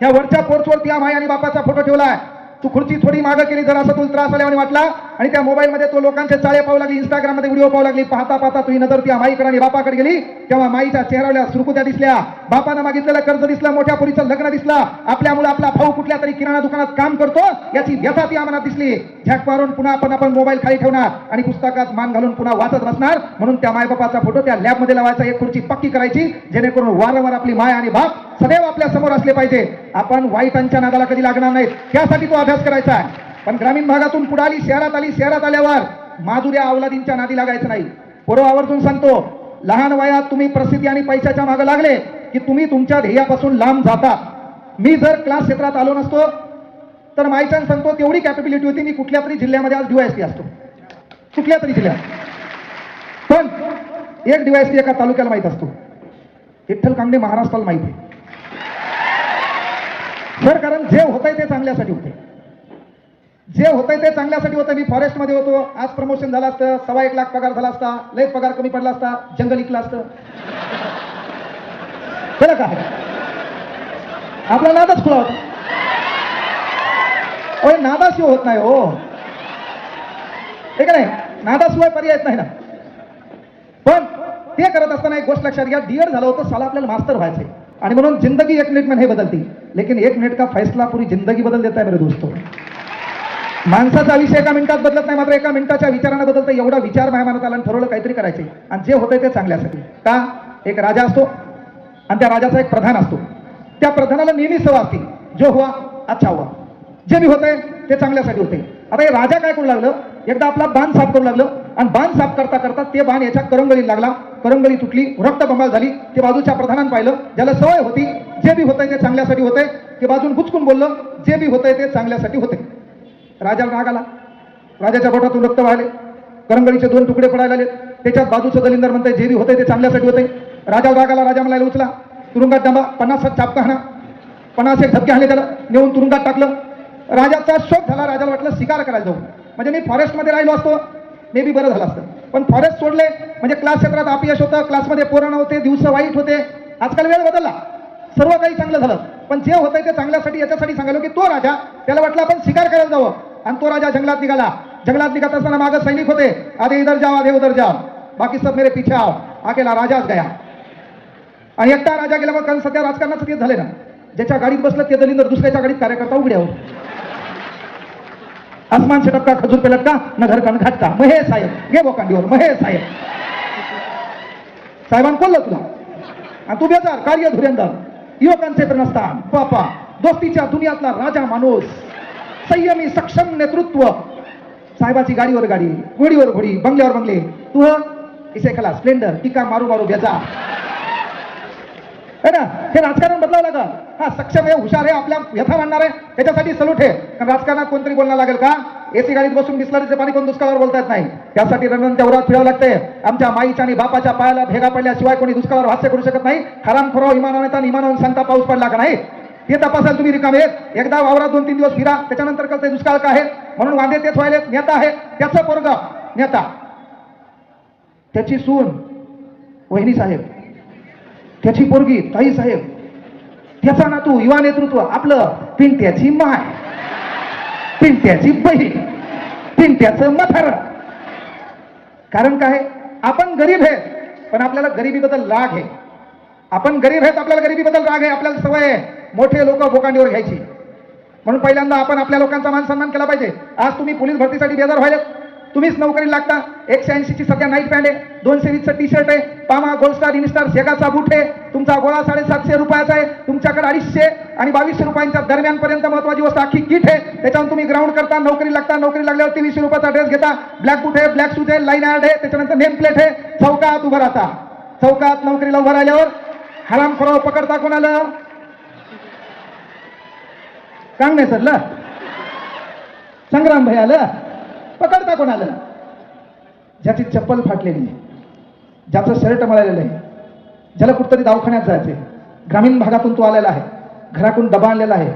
ह्या वरच्या पोर्चवरती या माई आणि बापाचा फोटो ठेवलाय, तू खुर्ची थोडी मागं केली, जर असं तुला त्रास आल्याने वाटला आणि त्या मोबाईलमध्ये तो लोकांचे चाळे पाहू लागली, इंस्टाग्राममध्ये व्हिडिओ पाहू लागली. पाहता पाहता तुझी नजर त्या माईकडे आणि बापाकडे गेली. तेव्हा माईच्या चेहऱ्याला सुरकुत्या दिसल्या, बापानं मागितलेलं कर्ज दिसलं, मोठ्या पोरीचं लग्न दिसलं, आपल्यामुळे आपला भाऊ कुठल्या तरी किराणा दुकानात काम करतो याची व्यथा ती आम्हाला दिसली. झॅक मारून पुन्हा आपण मोबाईल खाली ठेवणार आणि पुस्तकात मान घालून पुन्हा वाचत बसणार. म्हणून त्या मायबापाचा फोटो त्या लॅबमध्ये लावायचा, एक खुर्ची पक्की करायची, जेणेकरून वारंवार आपली माय आणि बाप सदैव आपल्या समोर असले पाहिजे. आपण वाईटांच्या नादाला कधी लागणार नाहीत, त्यासाठी तो अभ्यास करायचा आहे. पण ग्रामीण भागातून पुढे आली, शहरात आली, शहरात आल्यावर माधुर्या अवलादींच्या नादी लागायचं नाही. पोरं आवर्जून सांगतो, लहान वयात तुम्ही प्रसिद्धी आणि पैशाच्या मागे लागले की तुम्ही तुमच्या ध्येयापासून लांब जाता. मी जर क्लास क्षेत्रात आलो नसतो तर माईच्यान सांगतो तेवढी कॅपेबिलिटी होती, मी कुठल्या तरी जिल्ह्यामध्ये आज DYSP असतो, कुठल्या तरी जिल्ह्यात. पण एक DYSP एका तालुक्याला माहीत असतो, विठ्ठल कांगणे महाराष्ट्राला माहिती आहे सर. कारण जे होतंय ते चांगल्यासाठी होते, जे होतंय ते चांगल्यासाठी होतं. मी फॉरेस्टमध्ये होतो, आज प्रमोशन झालं असतं, 1.25 लाख पगार झाला असता, लय पगार कमी पडला असता, जंगल इकला असतं. बरं काय आपला नादच खुला होता. नादाशिवाय होत नाही हो, ठीक आहे, नादाशिवाय पर्यायच नाही ना. पण ते करत असताना एक गोष्ट लक्षात घ्या, डीएड झालं होतं, साला आपल्याला मास्टर व्हायचंय आणि म्हणून जिंदगी 1 मिनिट में नहीं बदलती, लेकिन 1 मिनिट का फैसला पूरी जिंदगी बदल देता है मेरे दोस्तों. माणसाचा आयुष्य 1 मिनिटात बदलत नाही, मात्र 1 मिनिटाच्या विचारानं बदलतं. एवढा विचार माझ्या मनात आला आणि ठरवलं काहीतरी करायचे, आणि जे होतंय ते चांगल्यासाठी. का? एक राजा असतो आणि त्या राजाचा एक प्रधान असतो. त्या प्रधानाला नेहमी सवय असते, जो हुआ अच्छा हुआ, जे बी होतंय ते चांगल्यासाठी होते. आता हे राजा काय करू लागलं, एकदा आपला बाण साफ करू लागलं आणि बाण साफ करता करता ते बाण याच्या करंगळीला लागला, करंगळी तुटली, रक्तबंबाळ झाली. ते बाजूच्या प्रधानानं पाहिलं, ज्याला सवय होती जे बी होतंय ते चांगल्यासाठी होतंय, ते बाजून गुचकून बोललं जे बी होतंय ते चांगल्यासाठी होते. राजाला राग आला, राजाच्या बोटातून रक्त वाहले, करंगळीचे 2 तुकडे पडायला आले. त्याच्यात बाजूचं दलिंदर म्हणतंय जे बी होतंय ते चांगल्यासाठी होते. राजाला राग आला, राजा म्हणायला उचला, तुरुंगात डांबा, 50 चापका हाणा, 50 धक्के हाणले, त्याला नेऊन तुरुंगात टाकलं. राजाचा शोक झाला, राजाला वाटलं शिकार करायला जाऊ, म्हणजे मी फॉरेस्टमध्ये राहिलो असतो मे बी बरं झालं असतं. पण फॉरेस्ट सोडले म्हणजे क्लास क्षेत्रात अपयश होतं, क्लासमध्ये पोरं नव्हते, दिवस वाईट होते. आजकाल वेळ बदलला, सर्व काही चांगलं झालं, पण जे होतंय ते चांगल्यासाठी. याच्यासाठी सांगायलो की तो राजा, त्याला वाटलं आपण शिकार करायला जावं, आणि तो राजा जंगलात निघाला. जंगलात निघत असताना मागं सैनिक होते, आधे इधर जाओ आधे उधर जाओ, बाकी सब मेरे पीछे आओ. अकेला राजाच गया, आणि एकटा राजा गेल्यावर, कारण सध्या राजकारणाचं तेच झाले ना, ज्याच्या गाडीत बसलं ते दलिंदर दुसऱ्याच्या गाडीत कार्यकर्ता उघड्या हो. आसमान से टपका खजूर पे लटका न घर कण घाटका, महेश साहेब गे बोकांडीवर, महेश साहेब साहेबांनी बोललं तुला, आणि तू बेजार कार्य धुरेंदर, युवकांचे प्रेरणास्थान, बापा दोस्तीच्या दुनियातला राजा माणूस, संयमी सक्षम नेतृत्व. साहेबाची गाडीवर गाडी, घोडीवर घोडी, बंगल्यावर बंगले, तू इसे खला स्प्लेंडर, टीका मारू मारू बेजार है ना. हे राजकारण बदलावं लागलं. हा सक्षम आहे, हुशार आहे, आपल्या व्यथा मांडणार आहे, त्याच्यासाठी सलूट आहे. कारण राजकारणात कोणतरी बोलणं लागेल का? एसी गाडीत बसून बिस्लरीचे पाणी कोण दुष्काळावर बोलता येत नाही, त्यासाठी रणरणच्या उरात फिरावं लागते. आमच्या माईच्या आणि बापाच्या पायाला भेगा पडल्याशिवाय कोणी दुष्काळावर हास्य करू शकत नाही. खराम खोराव इमानाने इमानावून सांगता पाऊस पडला का नाही हे तपासायला तुम्ही रिकामे आहेत. एकदा वावरात 2-3 दिवस फिरा, त्याच्यानंतर कळते दुष्काळ काय आहे. म्हणून वांदे तेच व्हायले. नेता आहे, त्याचं पोरगा नेता, त्याची सून वहिनी साहेब, त्याची पोरगी ताई साहेब, त्याचा नातू युवा नेतृत्व, आपलं पिंट्याची माय, पिंट्याची बहीण, पिंट्याचं मथार. कारण काय, आपण गरीब आहे पण आपल्याला गरिबीबद्दल राग आहे. आपण गरीब आहेत, आपल्याला गरिबीबद्दल राग आहे, आपल्याला सवय आहे मोठे लोक बोकांडीवर घ्यायची. म्हणून पहिल्यांदा आपण आपल्या लोकांचा मान सन्मान केला पाहिजे. आज तुम्ही पोलीस भरतीसाठी बेजार व्हायला, तुम्हीच नोकरी लागता. 180ची सध्या नाईट पॅन्ट आहे, 220चं टी-शर्ट आहे, पामा गोल्ड स्टार इनस्टार सेगाचा बूट आहे, तुमचा गोळा 750 रुपयाचा आहे, तुमच्याकडे 250 आणि 2200 रुपयांच्या दरम्यान पर्यंत महत्वाची वस्तू अख्खी किट आहे. त्याच्यावर तुम्ही ग्राउंड करता, नोकरी लागता, नोकरी लागल्यावर 2300 रुपयाचा ड्रेस घेता, ब्लॅक बूट आहे, ब्लॅक शूज आहे, लाईन ॲड आहे, त्याच्यानंतर नेम प्लेट आहे, चौकात उभं राहता. चौकात नोकरीला उभं राहिल्यावर हरामखोराव पकडता कोणाला? कांगणे सरला, संग्राम भैयाला पकडता कोणाला? ज्याची चप्पल फाटलेली आहे, ज्याचं शर्ट मळलेलं आहे, ज्याला कुठतरी दवाखान्यात जायचंय, ग्रामीण भागातून तो आलेला आहे, घरातून डबा आणलेला आहे,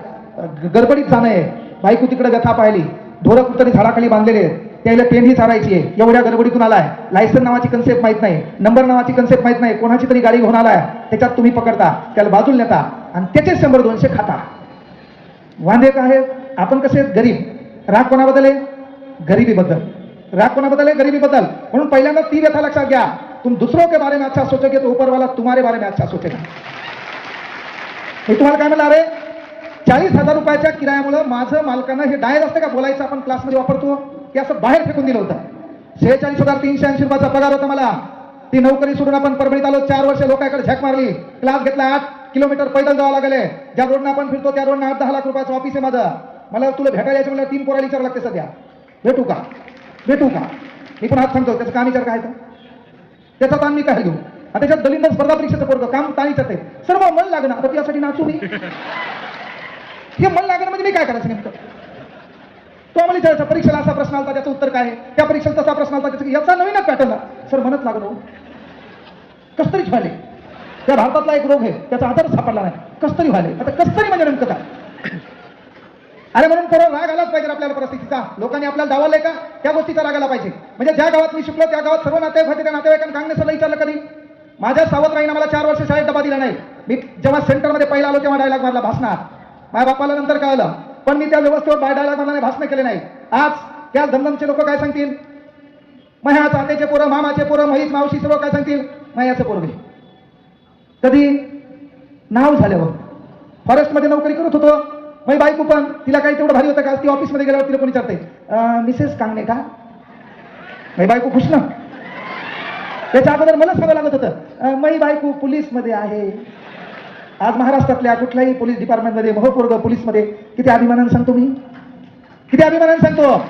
गडबडीत जाणं आहे, बायको तिकडे व्यथा पाहिली, ढोरं कुठतरी झाडाखाली बांधलेले आहेत, त्याला पेंढी चारायची आहे, एवढ्या गडबडीतून आलाय, लायसन नावाची कन्सेप्ट माहित नाही, नंबर नावाची कन्सेप्ट माहित नाही, कोणाची तरी गाडी घेऊन आलाय, त्याच्यात तुम्ही पकडता, त्याला बाजूला नेता आणि त्याचे 100-200 खाता. वांदे काय आहेत? आपण कसे गरीब, राग कोणाबद्दल आहे? गरिबीबद्दल. राग कोणाबद्दल आहे? गरिबीबद्दल. म्हणून पहिल्यांदा ती व्यथा लक्षात घ्या. तुम दूसरों के बारे में अच्छा सोचोगे तो ऊपर वाला तुम्हारे बारे में अच्छा सोचेगा. मी तुम्हाला काय म्हणलं, अरे 40,000 रुपयाच्या किरायामुळे माझं मालकांना हे डायल असतं का बोलायचं आपण क्लासमध्ये वापरतो, ते असं बाहेर फेकून दिलं होतं. 46,380 रुपयाचा पगार होता मला. ती नोकरी सोडून आपण परभणीत आलो. 4 वर्ष लोकांकडे झक मारली. क्लास घेतला. 8 किलोमीटर पैदल जावं लागले. ज्या रोडनं आपण फिरतो त्या रोडनं 8-10 लाख रुपयाचं ऑफिस आहे माझं. मला तुला भेटायला यायचं मला 3 पोराला विचारावं लागते सध्या. भेटू का? भेटू का? मी पण हात सांगतो त्याचं काम विचार काय तर त्याचा ताण मी काय घेऊ. आता त्याच्यात दलिंद स्पर्धा परीक्षेचं पोरगं काम ताणीचं आहे. सर्व मन लागणं. आता त्यासाठी नाचू मी. हे मन लागणं म्हणजे मी काय करायचं नेमकं? तो आम्हाला विचारायचा परीक्षेला असा प्रश्न आला त्याचं उत्तर काय आहे, त्या परीक्षेला तसा प्रश्न आला त्याचं याचा नवीनच पॅटर्न. सर म्हणत लागलो कस्तरीच व्हायले. त्या भारतातला एक रोग आहे त्याचा आधारच सापडला नाही. कस्तरी व्हायले. आता कस्तरी म्हणजे नेमकं काय? अरे म्हणून थोडा राग आलाच पाहिजे आपल्याला परिस्थितीचा. लोकांनी आपल्याला डावलंय का त्या गोष्टीचा राग आला पाहिजे. म्हणजे ज्या गावात मी शिकलो त्या गावात सर्व नातेवाईक होते. त्या नातेवाईकांना काँग्रेसला विचारलं कधी. माझ्या सावत्राईनं मला 4 वर्ष शाळेत डबा दिला नाही. मी जेव्हा सेंटरमध्ये पहिला आलो तेव्हा डायलॉग मारला भाषणात. माझ्या बापाला नंतर कळलं पण मी त्या व्यवस्थेवर डायलॉग मारला नाही, भाषण केले नाही. आज त्या धमधमचे लोक काय सांगतील? मह्या तात्याचे पोरं, मामाचे पोरं, महिच मावशी सर्व काय सांगतील? मह्याचे पोरगे. कधी नाव झाल्यावर फॉरेस्टमध्ये नोकरी करत होतो. माझी बायको पण तिला काही तेवढं भारी होतं का? ती ऑफिसमध्ये गेल्यावर तिला कोणी विचारते मिसेस कांगणे का? माझी बायको खुश ना. त्याच्या अगोदर मला सांगावं लागत होतं माझी बायको पोलीसमध्ये आहे. आज महाराष्ट्रातल्या कुठल्याही पोलीस डिपार्टमेंटमध्ये पोरगं पोलीसमध्ये किती अभिमानाने सांगतो मी. किती अभिमानाने सांगतो.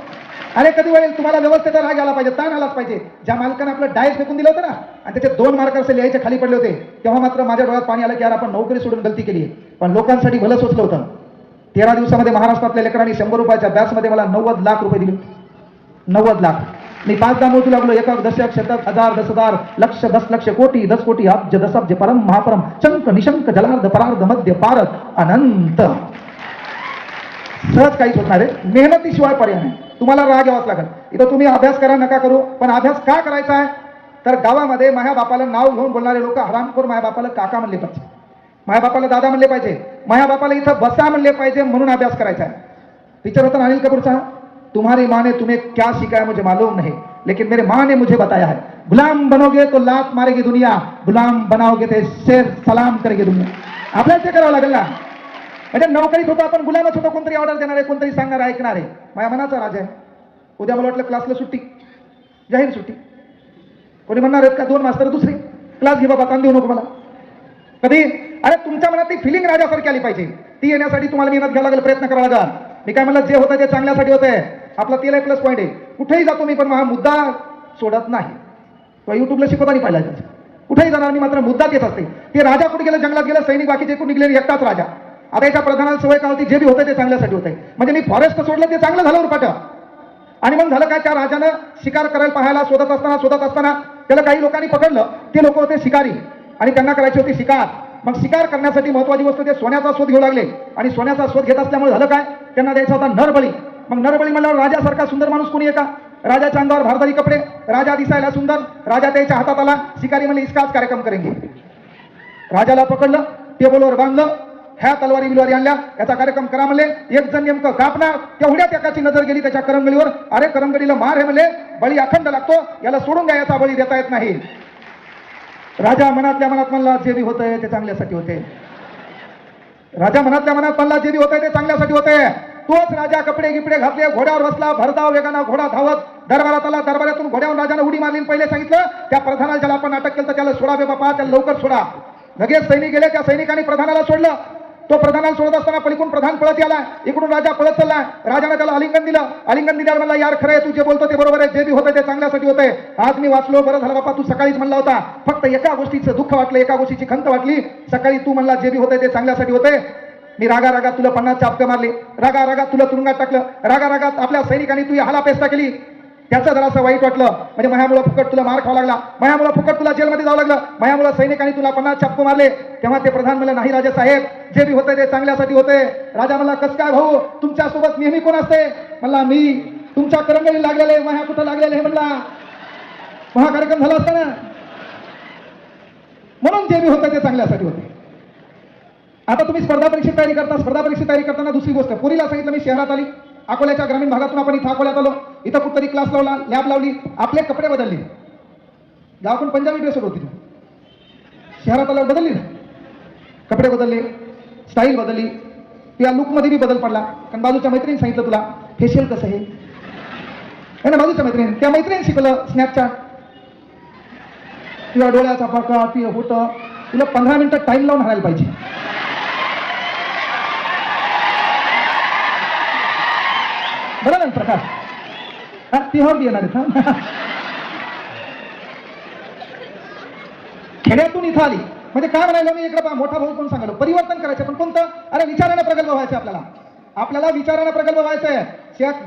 अरे कधी वेळेल तुम्हाला व्यवस्थेचा राग आला पाहिजे, ताण आलाच पाहिजे. ज्या मालकाने आपलं डायस फेकून दिलं होतं ना आणि त्याचे 2 मार्क असे लिहायचे खाली पडले होते तेव्हा मात्र माझ्या डोळ्यात पाणी आलं की यार आपण नोकरी सोडून गलती केली आहे. पण लोकांसाठी भलं सोचलं होतं. 13 दिवसामध्ये महाराष्ट्रातल्या लेकरांनी 100 रुपयाच्या बॅचमध्ये मला 90 लाख रुपये दिले. 90 लाख. मी 5दा मोजू लागलो. एकक, दशक, शतक, हजार, 10,000, लक्ष, 10 लक्ष, कोटी, 10 कोटी, अब्ज, दशब्ज, परम, महापरम, शंख, निशंक, जलार्ध, परार्ध, मध्य, पारद, अनंत. सहज काहीच होत नाही रे. मेहनतीशिवाय पर्याय नाही. तुम्हाला राग यावाच लागेल. इथं तुम्ही अभ्यास करा नका करू पण अभ्यास का करायचा आहे तर गावामध्ये माझ्या बापाला नाव घेऊन बोलणारे लोक हरामखोर माझ्या बापाला काका म्हणले पाहिजे, माझ्या बापाला दादा म्हणले पाहिजे, माझ्या बापाला इथं बसा म्हणले पाहिजे म्हणून अभ्यास करायचा आहे. पिक्चर होता अनिल कपूरचा, तुम्हारी माँ ने तुम्हें क्या सिखाया मुझे मालूम नहीं लेकिन मेरे माँ ने मुझे बताया है गुलाम बनोगे तो लात मारेगी दुनिया, गुलाम बनाओगे तो शेर सलाम करेगी दुनिया. आपल्याला ते करावं लागेल ना. म्हणजे नोकरीत होतो आपण गुलामच होतो. कोणतरी ऑर्डर देणार आहे, कोणतरी सांगणार आहे, ऐकणार आहे. माझ्या मनाचा राजा आहे. उद्या मला वाटलं क्लासला सुट्टी, जाहीर सुट्टी. कोणी म्हणणार आहेत का 2 मास्तर दुसरे क्लास घे बाबा, ताण देऊ नको मला. कधी अरे तुमच्या मनात ती फिलिंग राजासारखी आली पाहिजे. ती येण्यासाठी तुम्हाला मेहनत घ्यावं लागेल, प्रयत्न करावा लागेल. मी काय म्हणलं जे होतं ते चांगल्यासाठी होतंय. आपला तेल प्लस पॉईंट आहे. कुठेही जातो मी पण हा मुद्दा सोडत नाही. तो युट्यूबला शिकवता नाही पाहिला. कुठेही जाणार मी मात्र मुद्दा तेच असते. ते राजा कुठे गेलं, जंगलात गेलं, सैनिक बाकीचे कुठे निघले, एकटाच राजा. आता याच्या प्रधानाला सवय का होती, जे बी होतं ते चांगल्यासाठी होतंय. म्हणजे मी फॉरेस्ट सोडलं ते चांगलं झालं उरपाट. आणि मग झालं काय, त्या राजानं शिकार करायला पाहायला शोधत असताना त्याला काही लोकांनी पकडलं. ते लोक होते शिकारी आणि त्यांना करायची होती शिकार. मग शिकार करण्यासाठी महत्वाची वस्तू ते सोन्याचा शोध घेऊ लागले आणि सोन्याचा शोध घेत असल्यामुळे झालं काय, त्यांना द्यायचा होता नरबळी. मग नरबळी म्हणल्यावर राजासारखा सुंदर माणूस कोणी आहे का? राजाच्या अंगावर भारदारी कपडे, राजा दिसायला सुंदर, राजा त्याच्या हातात आला. शिकारी म्हणले इसकाच कार्यक्रम करेंगे. राजाला पकडलं, टेबलवर बांधलं, ह्या तलवारी बिलवारी आणल्या, याचा कार्यक्रम करा म्हणले. एक जण नेमकं कापणार तेवढ्यात एकाची नजर गेली त्याच्या करंगडीवर. अरे करंगडीला मार आहे म्हणले, बळी अखंड लागतो, याला सोडून द्या, याचा बळी देता येत नाही. राजा मनातल्या मनात म्हणला जे बी होतंय ते चांगल्यासाठी होते. राजा मनातल्या मनात म्हणला जे बी होतंय ते चांगल्यासाठी होते. तोच राजा कपडे गिपडे घातले, घोड्यावर बसला, भरधाव वेगानं घोडा धावत दरबारात आला. दरबारातून घोड्यावर राजाने उडी मारली. पहिले सांगितलं त्या प्रधानाला ज्याला आपण अटक केलं त्याला सोडा बे बापा, त्याला लवकर सोडा. लगेच सैनिक गेले, त्या सैनिकांनी प्रधानाला सोडलं. तो प्रधानाला सोडत असताना पलीकडून प्रधान पळत आला, इकडून राजा पळत चालला. राजाने त्याला आलिंगन दिलं. आलिंगन दिल्यावर म्हणला यार खरं आहे, तू जे बोलतो ते बरोबर आहे, जे बी होतं ते चांगल्यासाठी होतंय. आज मी वाचलो, बरं झालं बापा, तू सकाळीच म्हणला होता. फक्त एका गोष्टीचं दुःख वाटलं, एका गोष्टीची खंत वाटली. सकाळी तू म्हणला जे बी होतंय ते चांगल्यासाठी होतंय. मी रागारागात तुला 50 चापके मारले, रागारागात तुला तुरुंगात टाकलं, रागारागात आपल्या सैनिकांनी तुझी हालापेस्ता केली. त्याचं जरासं वाईट वाटलं. म्हणजे माझ्यामुळे फुकट तुला मार खावा लागला, माझ्यामुळे फुकट तुला जेलमध्ये जावं लागलं, माझ्यामुळे सैनिकांनी तुला 50 चापके मारले. तेव्हा ते प्रधान म्हणलं नाही राजा साहेब, जे बी होतंय ते चांगल्यासाठी होतंय. राजा म्हणला कस काय भाऊ, तुमच्यासोबत नेहमी कोण असते? म्हणला मी. तुमच्या करंगळी लागलेले, माझ्या कुठं लागलेले हे म्हणला. महाकार्यक्रम झाला असता ना. म्हणून जे बी होतं ते चांगल्यासाठी होते. आता तुम्ही स्पर्धा परीक्षेत तयारी करता. स्पर्धा परीक्षेत तयारी करताना दुसरी गोष्ट, पोरीला सांगितलं मी शहरात आली, अकोल्याच्या ग्रामीण भागातून आपण इथं अकोल्यात आलो, इथं कुठतरी क्लास लावला, लॅब लावली, आपले कपडे बदलले. गावातून पंजाबी ड्रेसवर होती, शहरात आल्यावर बदलली ना, कपडे बदलले, स्टाईल बदलली, त्या लुकमध्ये बी बदल पडला. कारण बाजूच्या मैत्रिणी सांगितलं तुला फेशियल कसं आहे ना, बाजूच्या मैत्रिणी, त्या मैत्रिणी शिकवलं स्नॅपचॅट, तुझ्या डोळ्याचा फाका ती होतं, तुला 15 मिनिटं टाइम लावून हाणायला पाहिजे. बरोबर ना प्रकाश, हा ती हॉर्ड येणार आहेत. हा खेड्यातून इथं आली म्हणजे काय म्हणायला मी, इकडे मोठा भाऊ कोण सांगालो, परिवर्तन करायचं. पण कोणतं? अरे विचारानं प्रगल्भ व्हायचं आपल्याला विचारानं प्रगल्भ व्हायचंय.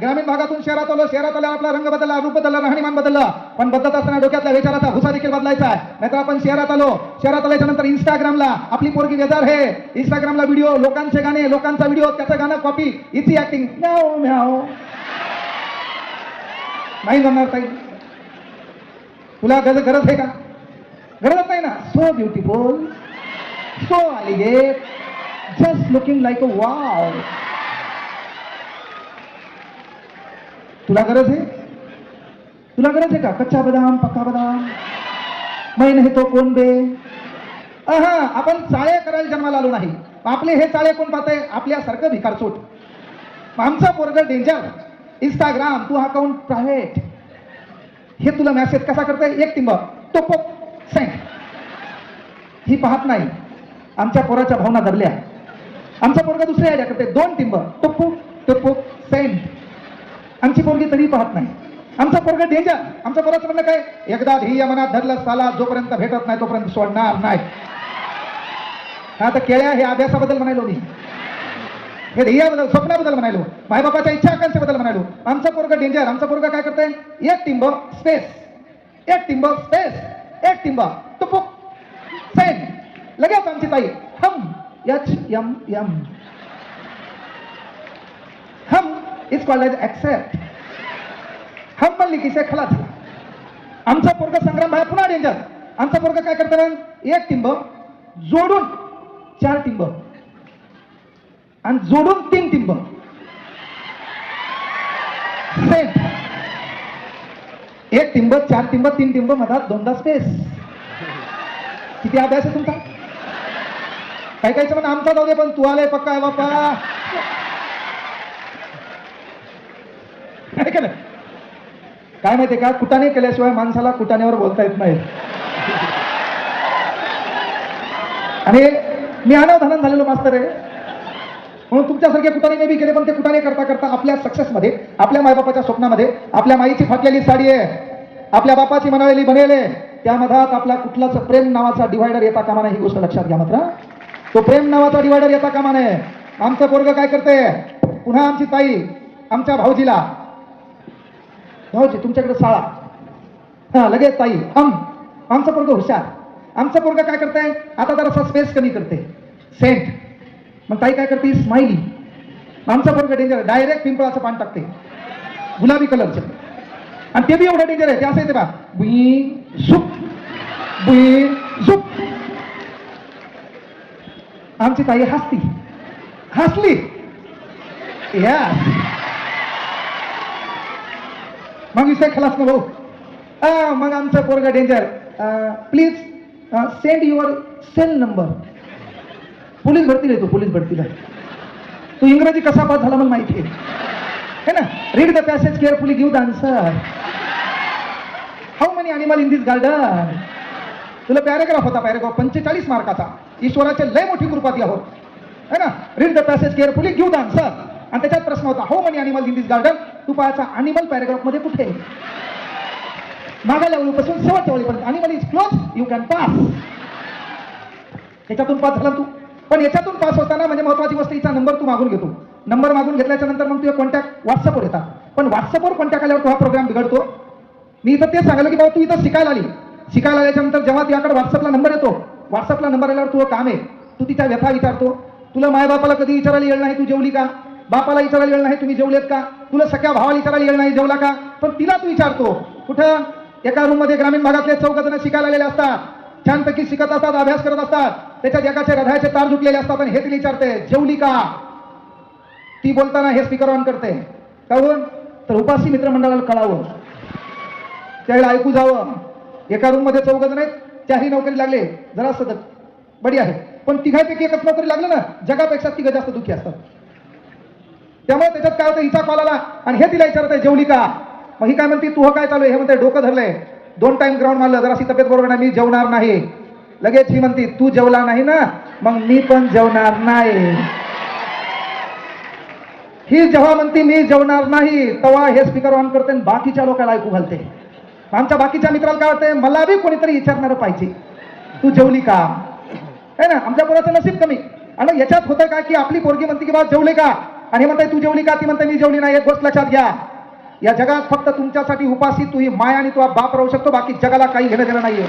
ग्रामीण भागातून शहरात आलो, शहरात आल्यावर आपला रंग बदलला, रूप बदलला, राहणीमान बदललं. पण बदलत असताना डोक्यातल्या विचाराचा भुसा देखील बदलायचा आहे. नाहीतर आपण शहरात आलो, शहरात आल्याच्या नंतर इंस्टाग्रामला आपली पोरगी वेजार आहे, इंस्टाग्रामला व्हिडिओ, लोकांचे गाणे, लोकांचा व्हिडिओ, त्याचं गाणं कॉपी, इची ऍक्टिंग, म्याव म्याव. नाही जमणार ताई, तुला गरज आहे का? गरज नाही ना. So beautiful, so elegant, just looking like a wow. तुला गरज आहे? तुला गरज आहे का? कच्चा बदाम, पक्का बदाम, मै नाही तो कोण बे. आपण चाळे करायला जन्माला आलो नाही. आपले हे चाळे कोण पाहतंय? आपल्यासारखं भिकारचोट. आमचा पोरग डेंजर. इंस्टाग्राम तू अकाउंट प्रायव्हेट, हे तुला मेसेज कसा करताय? एक टिंब तो सेंड. ही पाहत नाही. आमच्या पोराच्या भावना दबल्या. आमचा पोरगा दुसऱ्या आयडिया करते, 2 टिंब टुपू सेंड. आमची पोरगी तरी पाहत नाही. आमचा पोरगा डेंजर. आमच्या पोराचं म्हणणं काय? एकदा ध्येय मनात धरलं साला, जोपर्यंत भेटत नाही तोपर्यंत सोडणार नाही. आता केळ्या हे अभ्यासाबद्दल म्हणायलो मी, हे ध्येयाबद्दल, स्वप्नाबद्दल म्हणायलो, मायबापाच्या इच्छा आकांक्षेबद्दल म्हणायलो. आमचा पोरगा डेंजर. आमचा पोरगा काय करतंय? एक टिंब स्पेस, एक टिंब स्पेस, एक टिंब टुपू सेंड. लगेच आमची ताई hmm HMM, hmm is called as except. Hmm म्हणली की खलास. आमचा पोरगा संग्राम भाई पुन्हा डेंजर. आमचा पोरगा काय करतं? एक टिंब जोडून 4 टिंब आणि जोडून 3 टिंब सेंड. एक टिंब, 4 टिंब, 3 टिंब, मधात 2दा स्पेस. किती अभ्यास आहे तुमचा? काही काहीच म्हणा आमचा जाऊ दे, पण तू आलाय पक्का आहे बापा. काय माहितीये का, कुटाने केल्याशिवाय माणसाला कुटाण्यावर बोलता येत नाही. आणि मी अनावधानात झालेलो मास्तर आहे, म्हणून तुमच्यासारखे कुटाने मे बी केले, पण ते कुटाने करता करता आपल्या सक्सेसमध्ये, आपल्या मायबापाच्या स्वप्नामध्ये, आपल्या माईची फाटलेली साडी आहे, आपल्या बापाची म्हणालेली बनेले, त्या मधात आपला कुठलाच प्रेम नावाचा डिव्हायडर येता कामा नाही. ही गोष्ट लक्षात घ्या मात्र. तो प्रेम नावाचा डिव्हायडर येता कामा नये. आमचं पोरग काय करते? पुन्हा आमची ताई आमच्या भाऊजीला, भाऊजी तुमच्याकडे साळा, हा लगेच ताई हम. आमचं पोरग हुशार. आमचं पोरग काय करतंय? आता जरासा स्पेस कमी करते, सेंट. मग ताई काय करते? स्माइली. आमचं पोरग डेंजर. डायरेक्ट पिंपळाचं पान टाकते, गुलाबी कलरचं. आणि ते बी एवढं डेंजर आहे, ते असं येते बा, बुई झुप बुई झुप. आमची ताई हसती, हसली या मग विषय खलास ना भाऊ. मग आमचं पोरगा danger. Please send your cell number. Police भरतीला येतो, पोलीस भरतीला. तू इंग्रजी कसा पास झाला मला माहिती आहे ना. Read the passage carefully, give the answer. How many animal in this garden. तुला पॅरेग्राफ होता, पॅरेग्राफ 45 मार्काचा. ईश्वराचे लय मोठी कृपा ती आहोत है ना. Read the passage carefully, give the answer. आणि त्याच्यात प्रश्न होता, how many animal in this garden. तू पाहायचा अॅनिमल पॅरेग्राफ मध्ये कुठे, मागायला ओळीपासून शेवटच्या ओळीपर्यंत animal is close, you can pass. याच्यातून पास झाला तू. पण याच्यातून पास होताना म्हणजे महत्वाची गोष्ट, हिचा नंबर तू मागून घेतो. नंबर मागून घेतल्याच्या नंतर मग तुझे कॉन्टॅक्ट व्हॉट्सअपवर येतात. पण व्हॉट्सअपवर कॉन्टॅक्ट आल्यावर तो हा प्रोग्राम बिघडतो. मी इथं तेच सांगितलं की बाबा तू इथं शिकायला आली, शिकायला आल्याच्या नंतर जेव्हा तुझ्याकडे व्हॉट्सअपला नंबर येतो, व्हॉट्सअपला नंबर आल्यावर तुझं काम आहे, तू तिच्या व्यथा विचारतो. तुला मायबापाला कधी विचारायला येईल नाही तू जेवली का, बापाला विचारायला येईल नाही तुम्ही जेवलेत का, तुला सख्या भावाला विचारायला येईल नाही जेवला का, पण तिला तू विचारतो. कुठं? एका रूम मध्ये ग्रामीण भागातले 14 जण शिकायला आलेले असतात, छानपैकी शिकत असतात, अभ्यास करत असतात, त्याच्या जगाचे हृदयाचे तार झुकलेले असतात. आणि हे तिला विचारते जेवली का. ती बोलताना हे स्पीकर ऑन करते, काहून तर उपासी मित्रमंडळाला कळावं, त्यावेळेला ऐकू जावं. एका रूम मध्ये 4 जण आहेत, त्याही नोकरी लागले, जरा सतत बडी आहे, पण तिघांपैकी एकच नोकरी लागली ना, जगापेक्षा तिघं जास्त दुःखी असतात. त्यामुळे त्याच्यात काय होतं, हिचा कॉल आला आणि हे तिला विचारत आहे जेवली का. मग ही काय म्हणते तू काय चालू आहे, हे म्हणते डोकं धरलंय, 2 टाइम ग्राउंड मारलं, जराशी तब्येत बरोबर नाही, मी जेवणार नाही. लगेच ही म्हणते तू जेवला नाही ना, मग मी पण जेवणार नाही. ही जेव्हा म्हणते मी जेवणार नाही, तेव्हा हे स्पीकर ऑन करते आणि बाकीच्या लोकांना ऐकू घालते. आमच्या बाकीच्या मित्राला काय वाटतंय, मला बी कोणीतरी विचारणार पाहिजे तू जेवली का, है ना. आमच्या पोराचं नसीब कमी. आणि याच्यात होतं काय की आपली पोरगी म्हणते की बाबा जेवले का, आणि म्हणते तू जेवली का, ती म्हणते मी जेवली नाही. एक गोष्ट लक्षात घ्या, या जगात फक्त तुमच्यासाठी उपाशी तू ही माय आणि तुझा बाप राहू शकतो, बाकी जगाला काही घेणं देणं नाहीये.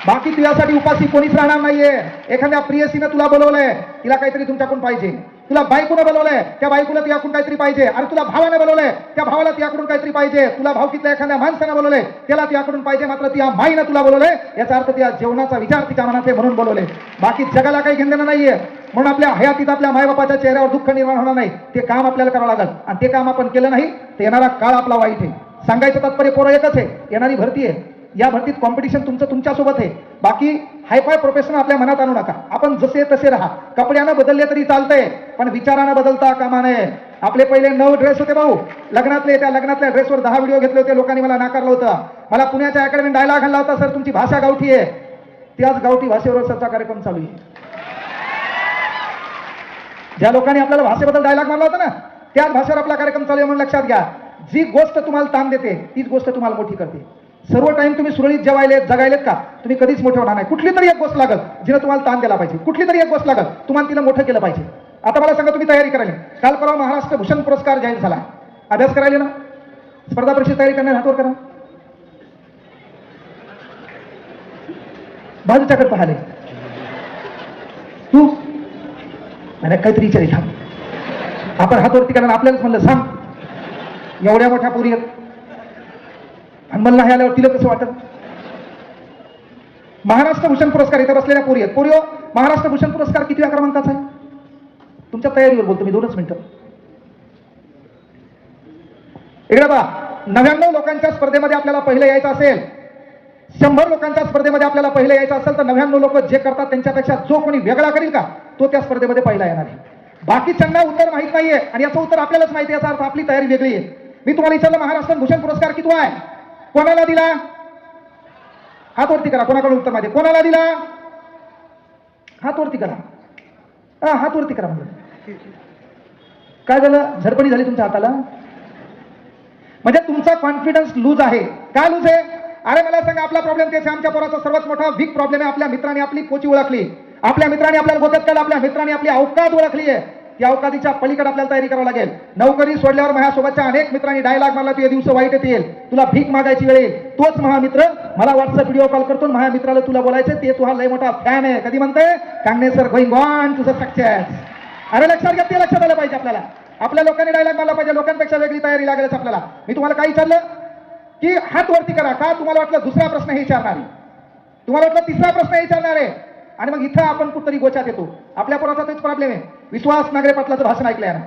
बाकी तुझ्यासाठी उपाशी कोणीच राहणार नाहीये. एखाद्या प्रियसीनं तुला बोलवलंय, तिला काहीतरी तुमच्याकडून पाहिजे. तुला बायकोनं बोलवलंय, त्या बायकोला तुझ्याकडून काहीतरी पाहिजे. अरे तुला भावानं बोलवलंय, त्या भावाला तुझ्याकडून काहीतरी पाहिजे. तुला भावकीतल्या एखाद्या माणसानं बोलवलंय, त्याला तुझ्याकडून पाहिजे. मात्र त्या माईनं तुला बोलवलंय, याचा अर्थ त्या जेवणाचा विचार तिच्या मनात आहे म्हणून बोलवले. बाकी जगाला काही घेणं नाहीये. म्हणून आपल्या हयातीत आपल्या मायबापाच्या चेहऱ्यावर दुःख निर्माण होणार नाही. ते काम आपल्याला करावं लागेल, आणि ते काम आपण केलं नाही तर येणारा काळ आपला वाईट आहे. सांगायचं तात्पर्य पोरं एकच आहे, येणारी भरती आहे. या भरतीत कॉम्पिटिशन तुमच्यासोबत आहे. बाकी हायफाय प्रोफेशनल आपल्या मनात आणू नका. आपण जसे तसे राहा. कपड्यानं बदलले तरी चालतंय, पण विचारानं बदलता कामा नये. आपले पहिले 9 ड्रेस होते भाऊ लग्नातले, त्या लग्नातल्या ड्रेसवर 10 व्हिडिओ घेतले होते. लोकांनी मला नाकारलं होतं. मला पुण्याच्या अकॅडमीत डायलॉग आणला होता, सर तुमची भाषा गावठी आहे. त्याच गावठी भाषेवर सरचा कार्यक्रम चालू आहे. ज्या लोकांनी आपल्याला भाषेबद्दल डायलॉग मारला होता ना, त्याच भाषेवर आपला कार्यक्रम चालू आहे. म्हणून लक्षात घ्या, जी गोष्ट तुम्हाला ताण देते तीच गोष्ट तुम्हाला मोठी करते. सर्व टाइम तुम्ही सुरळीत जेवायलेत जगायलेत का, तुम्ही कधीच मोठे होणार नाही. कुठली तरी एक गोष्ट लागल जिने तुम्हाला ताण दिला पाहिजे. कुठली तरी एक गोष्ट लागल तुम्हाला तिला मोठं केलं पाहिजे. आता मला सांगा, तुम्ही तयारी करायला, काल परवा महाराष्ट्र भूषण पुरस्कार जाहीर झाला. अभ्यास करायला ना, स्पर्धा परीक्षा तयारी करण्यात हातवर करा. बाजूच्याकडे पाहिले तू मला काहीतरी विचारित आपण हातवरती करा. आपल्यालाच म्हणलं सांग, एवढ्या मोठ्या पुरी आणि मला हे आल्यावर तिला कसं वाटत. महाराष्ट्र भूषण पुरस्कार इथे बसलेल्या पोरी आहेत. पोरियो, महाराष्ट्र भूषण पुरस्कार किती क्रमांकाचा आहे? तुमच्या तयारीवर बोलतो मी 2च मिनिटं. इकडे बघा, 99 लोकांच्या स्पर्धेमध्ये आपल्याला पहिलं यायचं असेल, 100 लोकांच्या स्पर्धेमध्ये आपल्याला पहिलं यायचं असेल, तर 99 लोक जे करतात त्यांच्यापेक्षा जो कोणी वेगळा करेल का, तो त्या स्पर्धेमध्ये पहिला येणार आहे. बाकीच्यांना उत्तर माहित नाहीये, आणि याचं उत्तर आपल्यालाच माहिती आहे. याचा अर्थ आपली तयारी वेगळी आहे. मी तुम्हाला विचारलं, महाराष्ट्र भूषण पुरस्कार किती आहे, कोणाला दिला? हात वरती करा. कोणाकडे उत्तर माहिती, कोणाला दिला? हात वरती करा. हात वरती करा. म्हणजे काय झालं, झडपडी झाली तुमच्या हाताला? म्हणजे तुमचा कॉन्फिडन्स लूज आहे. काय लूज आहे? अरे मला सांगा, आपला प्रॉब्लेम तेच आहे. आमच्या पोराचा सर्वात मोठा वीक प्रॉब्लेम आहे, आपल्या मित्रांनी आपली पोची ओळखली, आपल्या मित्रांनी आपल्याला गोत्यात केलं, आपल्या मित्रांनी आपली अवकात ओळखली आहे. त्या अवकातीच्या पलीकडे आपल्याला तयारी करावी लागेल. नोकरी सोडल्यावर माझ्यासोबतच्या अनेक मित्रांनी डायलॉग मारला, तू हे दिवस वाईट येतील, तुला भीक मागायची वेळ येईल. तोच महामित्र मला व्हॉट्सअप व्हिडिओ कॉल करतो, महामित्राला तुला बोलायचं, ते तुझा लय मोठा फॅन आहे. कधी म्हणते, कांगणे सर गोइंग ऑन तुझं सक्सेस. अरे लक्षात घ्या, ते लक्षात आलं पाहिजे आपल्याला. आपल्या लोकांनी डायलॉग मारला पाहिजे, लोकांपेक्षा वेगळी तयारी लागेलच आपल्याला. मी तुम्हाला काय विचारलं की हात वरती करा. का तुम्हाला वाटलं दुसरा प्रश्न हे विचारणार आहे, तुम्हाला वाटलं तिसरा प्रश्न हे विचारणार आहे, आणि मग इथं आपण कुठतरी गोचात येतो. आपल्या पोराचा तेच प्रॉब्लेम आहे. विश्वास नागरे पाटलाचं भाषण ऐकलंय ना,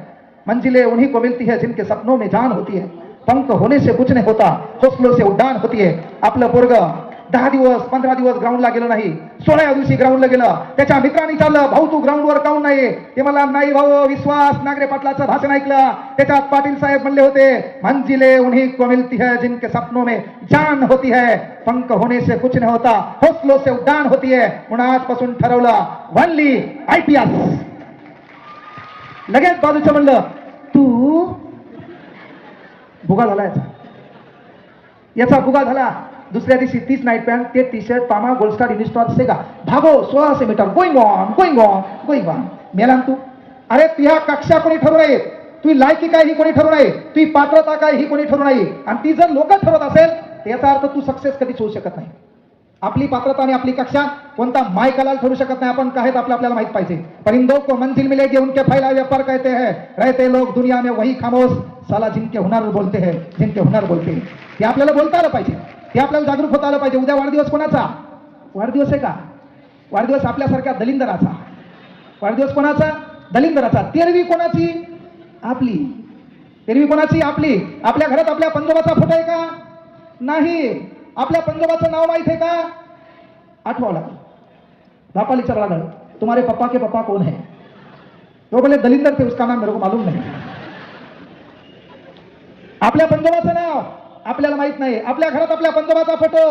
मंजिले उन्हीं को मिलती है जिनके सपनों में जान होती है, पंख होने से कुछ नहीं होता, हौसलों से उड्डाण होती है. आपलं पोरग 10 दिवस 15 दिवस ग्राउंडला गेलं नाही, 16व्या दिवशी ग्राउंडला गेलं. त्याच्या मित्रांनी चाललं, भाऊ तू ग्राउंडवर काऊन नाही? ते मला नाही भाऊ, विश्वास नागरे पाटलाचं भाषण ऐकलं, त्याच्यात पाटील साहेब म्हणले होते, मंजिले उन्हीं को मिलती है जिनके सपनों में जान होती है, पंख होने से कुछ नहीं होता, हौसलों से उड्डाण होती है. म्हणून आजपासून ठरवलं, वनली IPS. लगेच बाजूचं म्हणलं, तू भुगा झाला याचा भुगा झाला. दुसऱ्या दिवशी 30 नाईट पॅन्ट, ते T shirt, Puma, gold star, Unistar, Sega, भागो 1600 metre, going on going on going on. मेला तू. अरे तुझ्या कक्षा कोणी ठरवू नये, तुझी लायकी काय ही कोणी ठरवू नये, तुझी पात्रता काय ही कोणी ठरवू नये. आणि ती जर लोक ठरवत असेल, याचा अर्थ तू सक्सेस कधीच होऊ शकत नाही. आपली पात्रता आणि आपली कक्षा कोणता मायकाला ठरू शकत नाही. आपण काय आपल्याला माहित पाहिजे. पर इन दो को मंजिल मिलेगी उनके फैला व्यापार कहते हैं, रहते लोग दुनिया में वही खामोश साला जिनके हुनर बोलते हैं, जिनके हुनर बोलते हैं. ते आपल्याला बोलता आलं पाहिजे, ते आपल्याला जागरूक होता आलं पाहिजे. उद्या वाढदिवस कोणाचा? वाढदिवस आहे का? वाढदिवस आपल्यासारख्या दलिंदराचा. वाढदिवस कोणाचा? दलिंदराचा. तेरवी कोणाची? आपली. एरवी कोणाची? आपली. आपल्या घरात आपल्या पंजोबाचा फोटो आहे का? नाही. आपल्या पंजोबाचं नाव माहित आहे का? आठवावं लागलं. बापाला विचारावं लागलं, तुम्हारे पप्पा के पप्पा कौन है? तो बोले दलिंदर थे, उसका नाम मेरे को मालूम नहीं. आपल्या पंजोबाचं नाव आपल्याला माहित नाही. आपल्या घरात आपल्या पंजोबाचा फोटो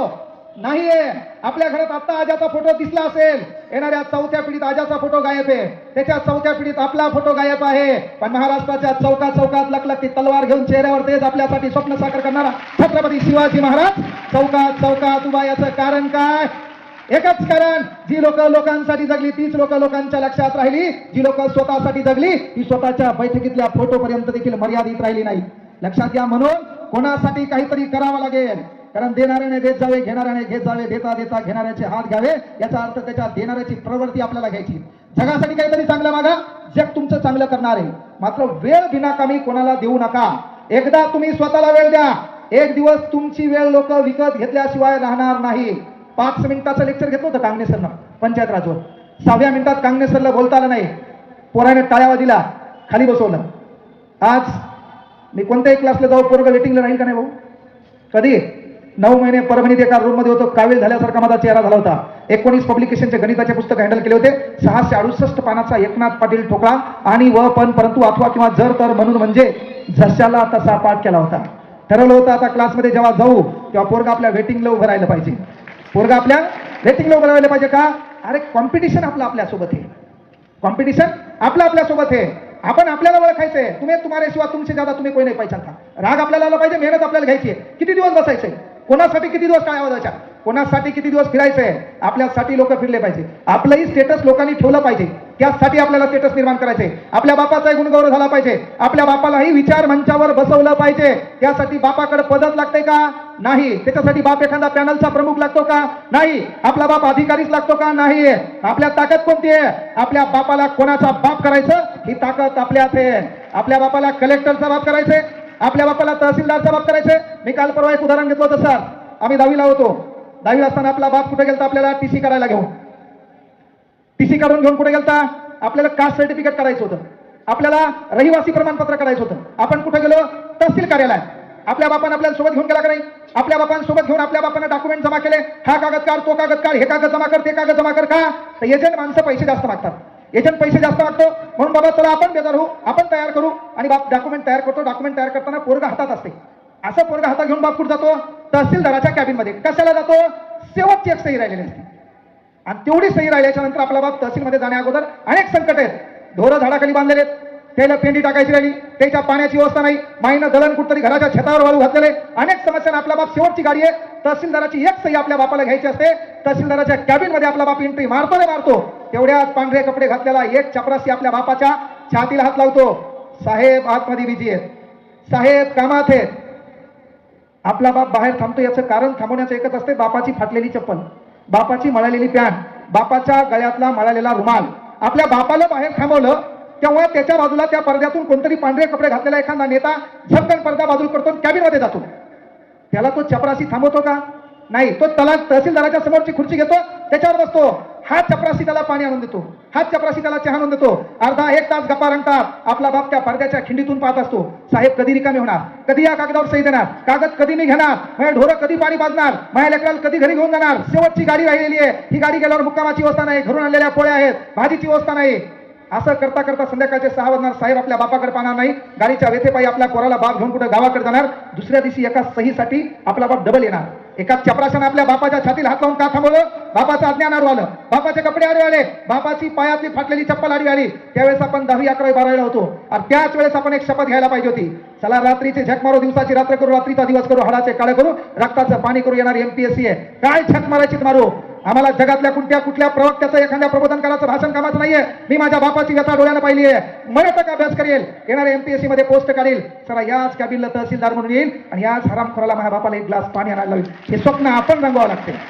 नाहीये. आपल्या घरात आता आजाचा फोटो दिसला असेल, येणाऱ्या 4थ्या पिढीत आजाचा फोटो गायब आहे, त्याच्या 4थ्या पिढीत आपला फोटो गायब आहे. पण महाराष्ट्राच्या चौकात लखलखती तलवार घेऊन चेहऱ्यावर तेच आपल्यासाठी स्वप्न साकार करणारा छत्रपती शिवाजी महाराज चौकात उभा. याचं कारण काय? एकच कारण, जी लोक लोकांसाठी जगली तीच लोक लोकांच्या लक्षात राहिली. जी लोक स्वतःसाठी जगली ती स्वतःच्या बैठकीतल्या फोटो पर्यंत देखील मर्यादित राहिली नाही. लक्षात घ्या. म्हणून कोणासाठी काहीतरी करावं लागेल. कारण देणाऱ्याने देत जावे, घेणाऱ्याने घेत जावे, देता देता घेणाऱ्याचे हात घ्यावे. याचा अर्थ त्याच्या देणाऱ्याची प्रवृत्ती आपल्याला घ्यायची. जगासाठी काहीतरी चांगलं मागा, जग तुमचं चांगलं करणार आहे. मात्र वेळ बिनाकामी कोणाला देऊ नका. एकदा तुम्ही स्वतःला वेळ द्या. एक दिवस तुमची वेळ लोक विकत घेतल्याशिवाय राहणार नाही. 5 मिनिटाचं लेक्चर घेतलं होतं कांगणे सरनं पंचायत राजवर. 6व्या मिनिटात कांगणे सरला बोलता आलं नाही. पोराने टाळ्या वाजविला, खाली बसवलं. आज मी कोणत्याही क्लासला जाऊ, पोरग वेटिंगला राहील का नाही भाऊ? कधी? 9 महिने परभणीत एका रूम मध्ये होतो. कावीळ झाल्यासारखा माझा चेहरा झाला होता. 19 पब्लिकेशनचे गणिताचे पुस्तक हँडल केले होते. 668 पानाचा एकनाथ पाटील ठोकळा आणि व पण परंतु अथवा किंवा जर तर म्हणून म्हणजे जशाला तसा पाठ केला होता. ठरवलं होतं आता क्लासमध्ये जेव्हा जाऊ तेव्हा पोरगा आपल्या वेटिंगला उभं राहिलं पाहिजे. पोरगा आपल्या वेटिंगला उभं राहिलं पाहिजे. का? अरे कॉम्पिटिशन आपल्यासोबत आहे. कॉम्पिटिशन आपल्यासोबत आहे. आपण आपल्याला ओळखायचंय. तुम्ही तुम्हाला शिवाय तुमचे ज्यादा तुम्ही कोणी नाही पाहिजे. राग आपल्याला आला पाहिजे, मेहनत आपल्याला घ्यायची आहे. किती दिवस बसायचंय? कोणासाठी किती दिवस टाळ्या वाजवायच्या? कोणासाठी किती दिवस फिरायचंय? आपल्यासाठी लोक फिरले पाहिजे. आपलंही स्टेटस लोकांनी ठेवलं पाहिजे. त्यासाठी आपल्याला स्टेटस निर्माण करायचंय. आपल्या बापाचाही गुणगौरव झाला पाहिजे. आपल्या बापालाही विचार मंचावर बसवलं पाहिजे. त्यासाठी बापाकडे पदच लागतंय का? नाही. त्याच्यासाठी बाप एखादा पॅनलचा प्रमुख लागतो का? नाही. आपला बाप अधिकारीच लागतो का? नाही. आपल्या ताकद कोणती आहे? आपल्या बापाला कोणाचा बाप करायचं ही ताकद आपल्यात आहे. आपल्या बापाला कलेक्टरचा बाप करायचंय, आपल्या बापाला तहसीलदारचा बाप करायचंय. मी काल परवा एक उदाहरण घेतलं होतं. सर, आम्ही 10वीला होतो. 10वीला असताना आपला बाप कुठे गेलता? आपल्याला टीसी काढायला घेऊन. टीसी काढून घेऊन कुठे गेलता? आपल्याला कास्ट सर्टिफिकेट काढायचं होतं. आपल्याला रहिवासी प्रमाणपत्र काढायचं होतं. आपण कुठे गेलो? तहसील कार्यालय. आपल्या बापाने आपल्याला सोबत घेऊन गेला का नाही? आपल्या बापांसोबत घेऊन आपल्या बापाने डॉक्युमेंट जमा केले. हा कागद काढ, तो कागद काढ, हे कागद जमा कर, ते कागद जमा कर. का? तर एजंट माणसं पैसे जास्त मागतात. एजंट पैसे जास्त मागतो म्हणून बाबा चला आपण बेजार होऊ, आपण तयार करू. आणि बाप डॉक्युमेंट तयार करतो. डॉक्युमेंट तयार करताना पोरगा हातात असते. असं पोरगा हातात घेऊन बाप कुठे जातो? तहसीलदाराच्या कॅबिन मध्ये. कशाला जातो? शेवटची एक सही राहिलेली असते. आणि तेवढी सही राहिल्याच्या नंतर आपला बाप तहसीलमध्ये जाण्या अगोदर अनेक संकट आहेत. ढोरं झाडाखाली बांधलेले आहेत, त्याला पेंडी टाकायची राहिली, त्याच्या पाण्याची व्यवस्था नाही, माईनं दळण कुठतरी घराच्या छतावर वाळू घातलेले, अनेक समस्या. आपला बाप शेवटची गाडी आहे. तहसीलदाराची एक सही आपल्या बापाला घ्यायची असते. तहसीलदाराच्या कॅबिन मध्ये आपला बाप एंट्री मारतो. तेवढ्यात पांढरे कपडे घातलेला एक चपरासी आपल्या बापाच्या छातीला हात लावतो. साहेब आतमध्ये बिझी आहेत, साहेब कामात आहेत. आपला बाप बाहेर थांबतो. याचं कारण थांबवण्याचं एकच असते, बापाची फाटलेली चप्पल, बापाची मळालेली पॅन्ट, बापाच्या गळ्यातला मळालेला रुमाल. आपल्या बापाला बाहेर थांबवलं तेव्हा त्याच्या बाजूला त्या पडद्यातून कोणतरी पांढरे कपडे घातलेला एखादा नेता झपकन पडदा बाजूला करतो, कॅबिन मध्ये जातो. त्याला तो चपरासी थांबवतो का? नाही. तो तहसीलदाराच्या समोरची खुर्ची घेतो, त्याच्यावर बसतो. हाच चपरासी त्याला पाणी आणून देतो, हाच चपरासी त्याला चहा आणून देतो. अर्धा एक तास गप्पा रंगतात. आपला बाप त्या पडद्याच्या खिंडीतून पाहत असतो. साहेब कधी रिकामे होणार? कधी या कागदावर सही देणार? कागद कधी मी घेणार? माझ्या ढोरं कधी पाणी पाजणार? माझ्या लेकराला कधी घरी घेऊन जाणार? शेवटची गाडी राहिलेली आहे. ही गाडी गेल्यावर मुक्कामाची व्यवस्था नाही, घरून आणलेल्या पोळ्या आहेत, भाजीची व्यवस्था नाही. असं करता करता संध्याकाळचे 6 वाजणार. साहेब आपल्या बापाकडे पाहणार नाही. गाडीच्या वेथेपायी आपल्या पोराला बाप घेऊन कुठे गावाकडे जाणार. दुसऱ्या दिवशी एका सहीसाठी आपला बाप डबल येणार. एका चपराशाने आपल्या बापाच्या छातीला हात लावून का थांबवलं? बापाचं अज्ञान आडवं आलं, बापाचे कपडे आडवे आले, बापाची पायातली फाटलेली चप्पल आडवी आली. त्यावेळेस आपण 10वी 11वी 12वीला होतो. आणि त्याच वेळेस आपण एक शपथ घ्यायला पाहिजे होती. चला रात्रीचे झक मारू, दिवसाची रात्र करू, रात्रीचा दिवस करू, हाडाचे काळे करू, रक्ताचं पाणी करू. येणार MPSC आहे. काय झक मारायची मारू. आम्हाला जगातल्या कुठल्या प्रवक्त्याचं एखाद्या प्रबोधनकाराचं भाषण कामाचं नाहीये. मी माझ्या बापाची व्यथा डोळ्यानं पाहिली आहे. मराठा अभ्यास करेल, येणाऱ्या MPSC मध्ये पोस्ट काढेल. चला याच कॅबिनला तहसीलदार म्हणून येईल आणि याच हरामखोराला माझ्या बापाला एक ग्लास पाणी आणायला लावेल. हे स्वप्न आपण रंगवावं लागते.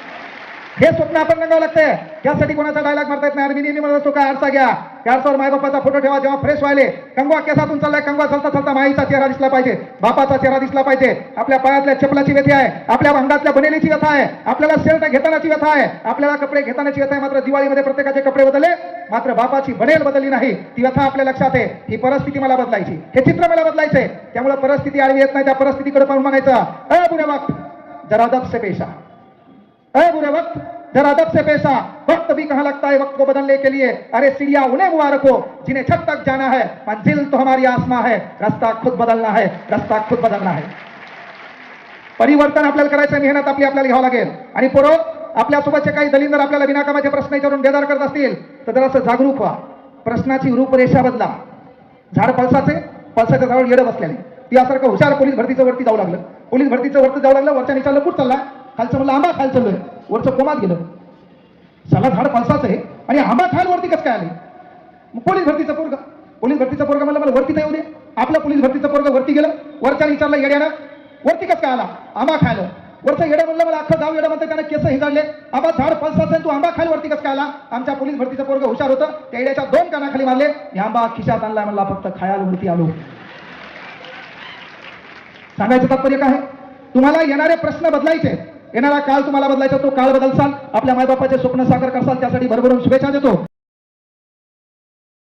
हे स्वप्न आपण रंगावं लागतंय. यासाठी कोणाचा डायलॉग मारता येत नाही. मी नेहमी म्हणत असतो काय आरसा घ्या, आरसावर माय बापाचा फोटो ठेवा. जेव्हा फ्रेश व्हायले, कंगवा केसातून चाललाय, कंगवा चालता चालता माईचा चेहरा दिसला पाहिजे, बापाचा चेहरा दिसला पाहिजे. आपल्या पायातल्या चपलाची व्यथा आहे, आपल्या अंगातल्या बनेलीची व्यथा आहे, आपल्याला शर्ट घेतानाची व्यथा आहे, आपल्याला कपडे घेतानाची व्यथा आहे. मात्र दिवाळीमध्ये प्रत्येकाचे कपडे बदलले मात्र बापाची बनेल बदलली नाही. ती व्यथा आपल्या लक्षात आहे. ही परिस्थिती मला बदलायची, हे चित्र मला बदलायचंय. त्यामुळे परिस्थिती आडवी येत नाही, त्या परिस्थितीकडे पाहून म्हणायचं, अ बुरे वक्त जरा अदब से पेशा, अ बुरे वक्त जरा अदब से पेशा, वक्त भी कहाँ लगता है वक्त को बदलने के लिए. अरे सीढ़ियां उन्हें मुबारक हो जिन्हें छत तक जाना है, मंजिल तो हमारी आसमां है. रास्ता खुद बदलना है, रास्ता खुद बदलना है. परिवर्तन आपल्याला करायचं, मेहनत आपल्याला घ्यावं लागेल. आणि पोरो, आपल्यासोबतचे काही दलिंदर आपल्याला विनाकामाचे प्रश्न विचारून बेजार करत असतील तर जरासं जागरूक व्हा. प्रश्नाची रूपरेषा बदला. झाड पळसाच्या जवळ येडं बसल्याने ती यासारखं हुशार पोलीस भरतीचं वरती जाऊ लागलं. पोलीस भरतीचं वरती जाऊ लागलं. वरच्या निचाला कुठ चालला, खालचं म्हणलं आंबा खायला चाललोय. वरचं कोमात गेलं. साला झाड पळसाचं आहे आणि आंबा खायला वरती कसं काय आले. मग पोलीस भरतीचं पोरगा म्हणलं मला वरती नाही येऊ दे. आपलं पोलीस भरतीचं पोरगा वरती गेलं. वरच्या विचारलं येड्यानं वरती कसं काय आला, आंबा खायला. वरचं येडं म्हणलं मला अख्खं गाव येडं म्हणतं, त्यानं केस हिजाडले. आबा झाड पळसाचं आहे, तू आंबा खायला वरती कसं काय आला. आमच्या पोलीस भरतीचं पोरगा हुशार होतं, त्या येड्याच्या 2 कानाखाली मारले. मी आंबा खिशात आणला, म्हणला फक्त खायला वरती आलो. सांगायचं तात्पर्य काय, तुम्हाला येणारे प्रश्न बदलायचे, येणारा काळ तुम्हाला बदलायचा. तो काळ बदलसाल, आपल्या मायबापाचे स्वप्न साकार करसाल, त्यासाठी भरभरून शुभेच्छा देतो.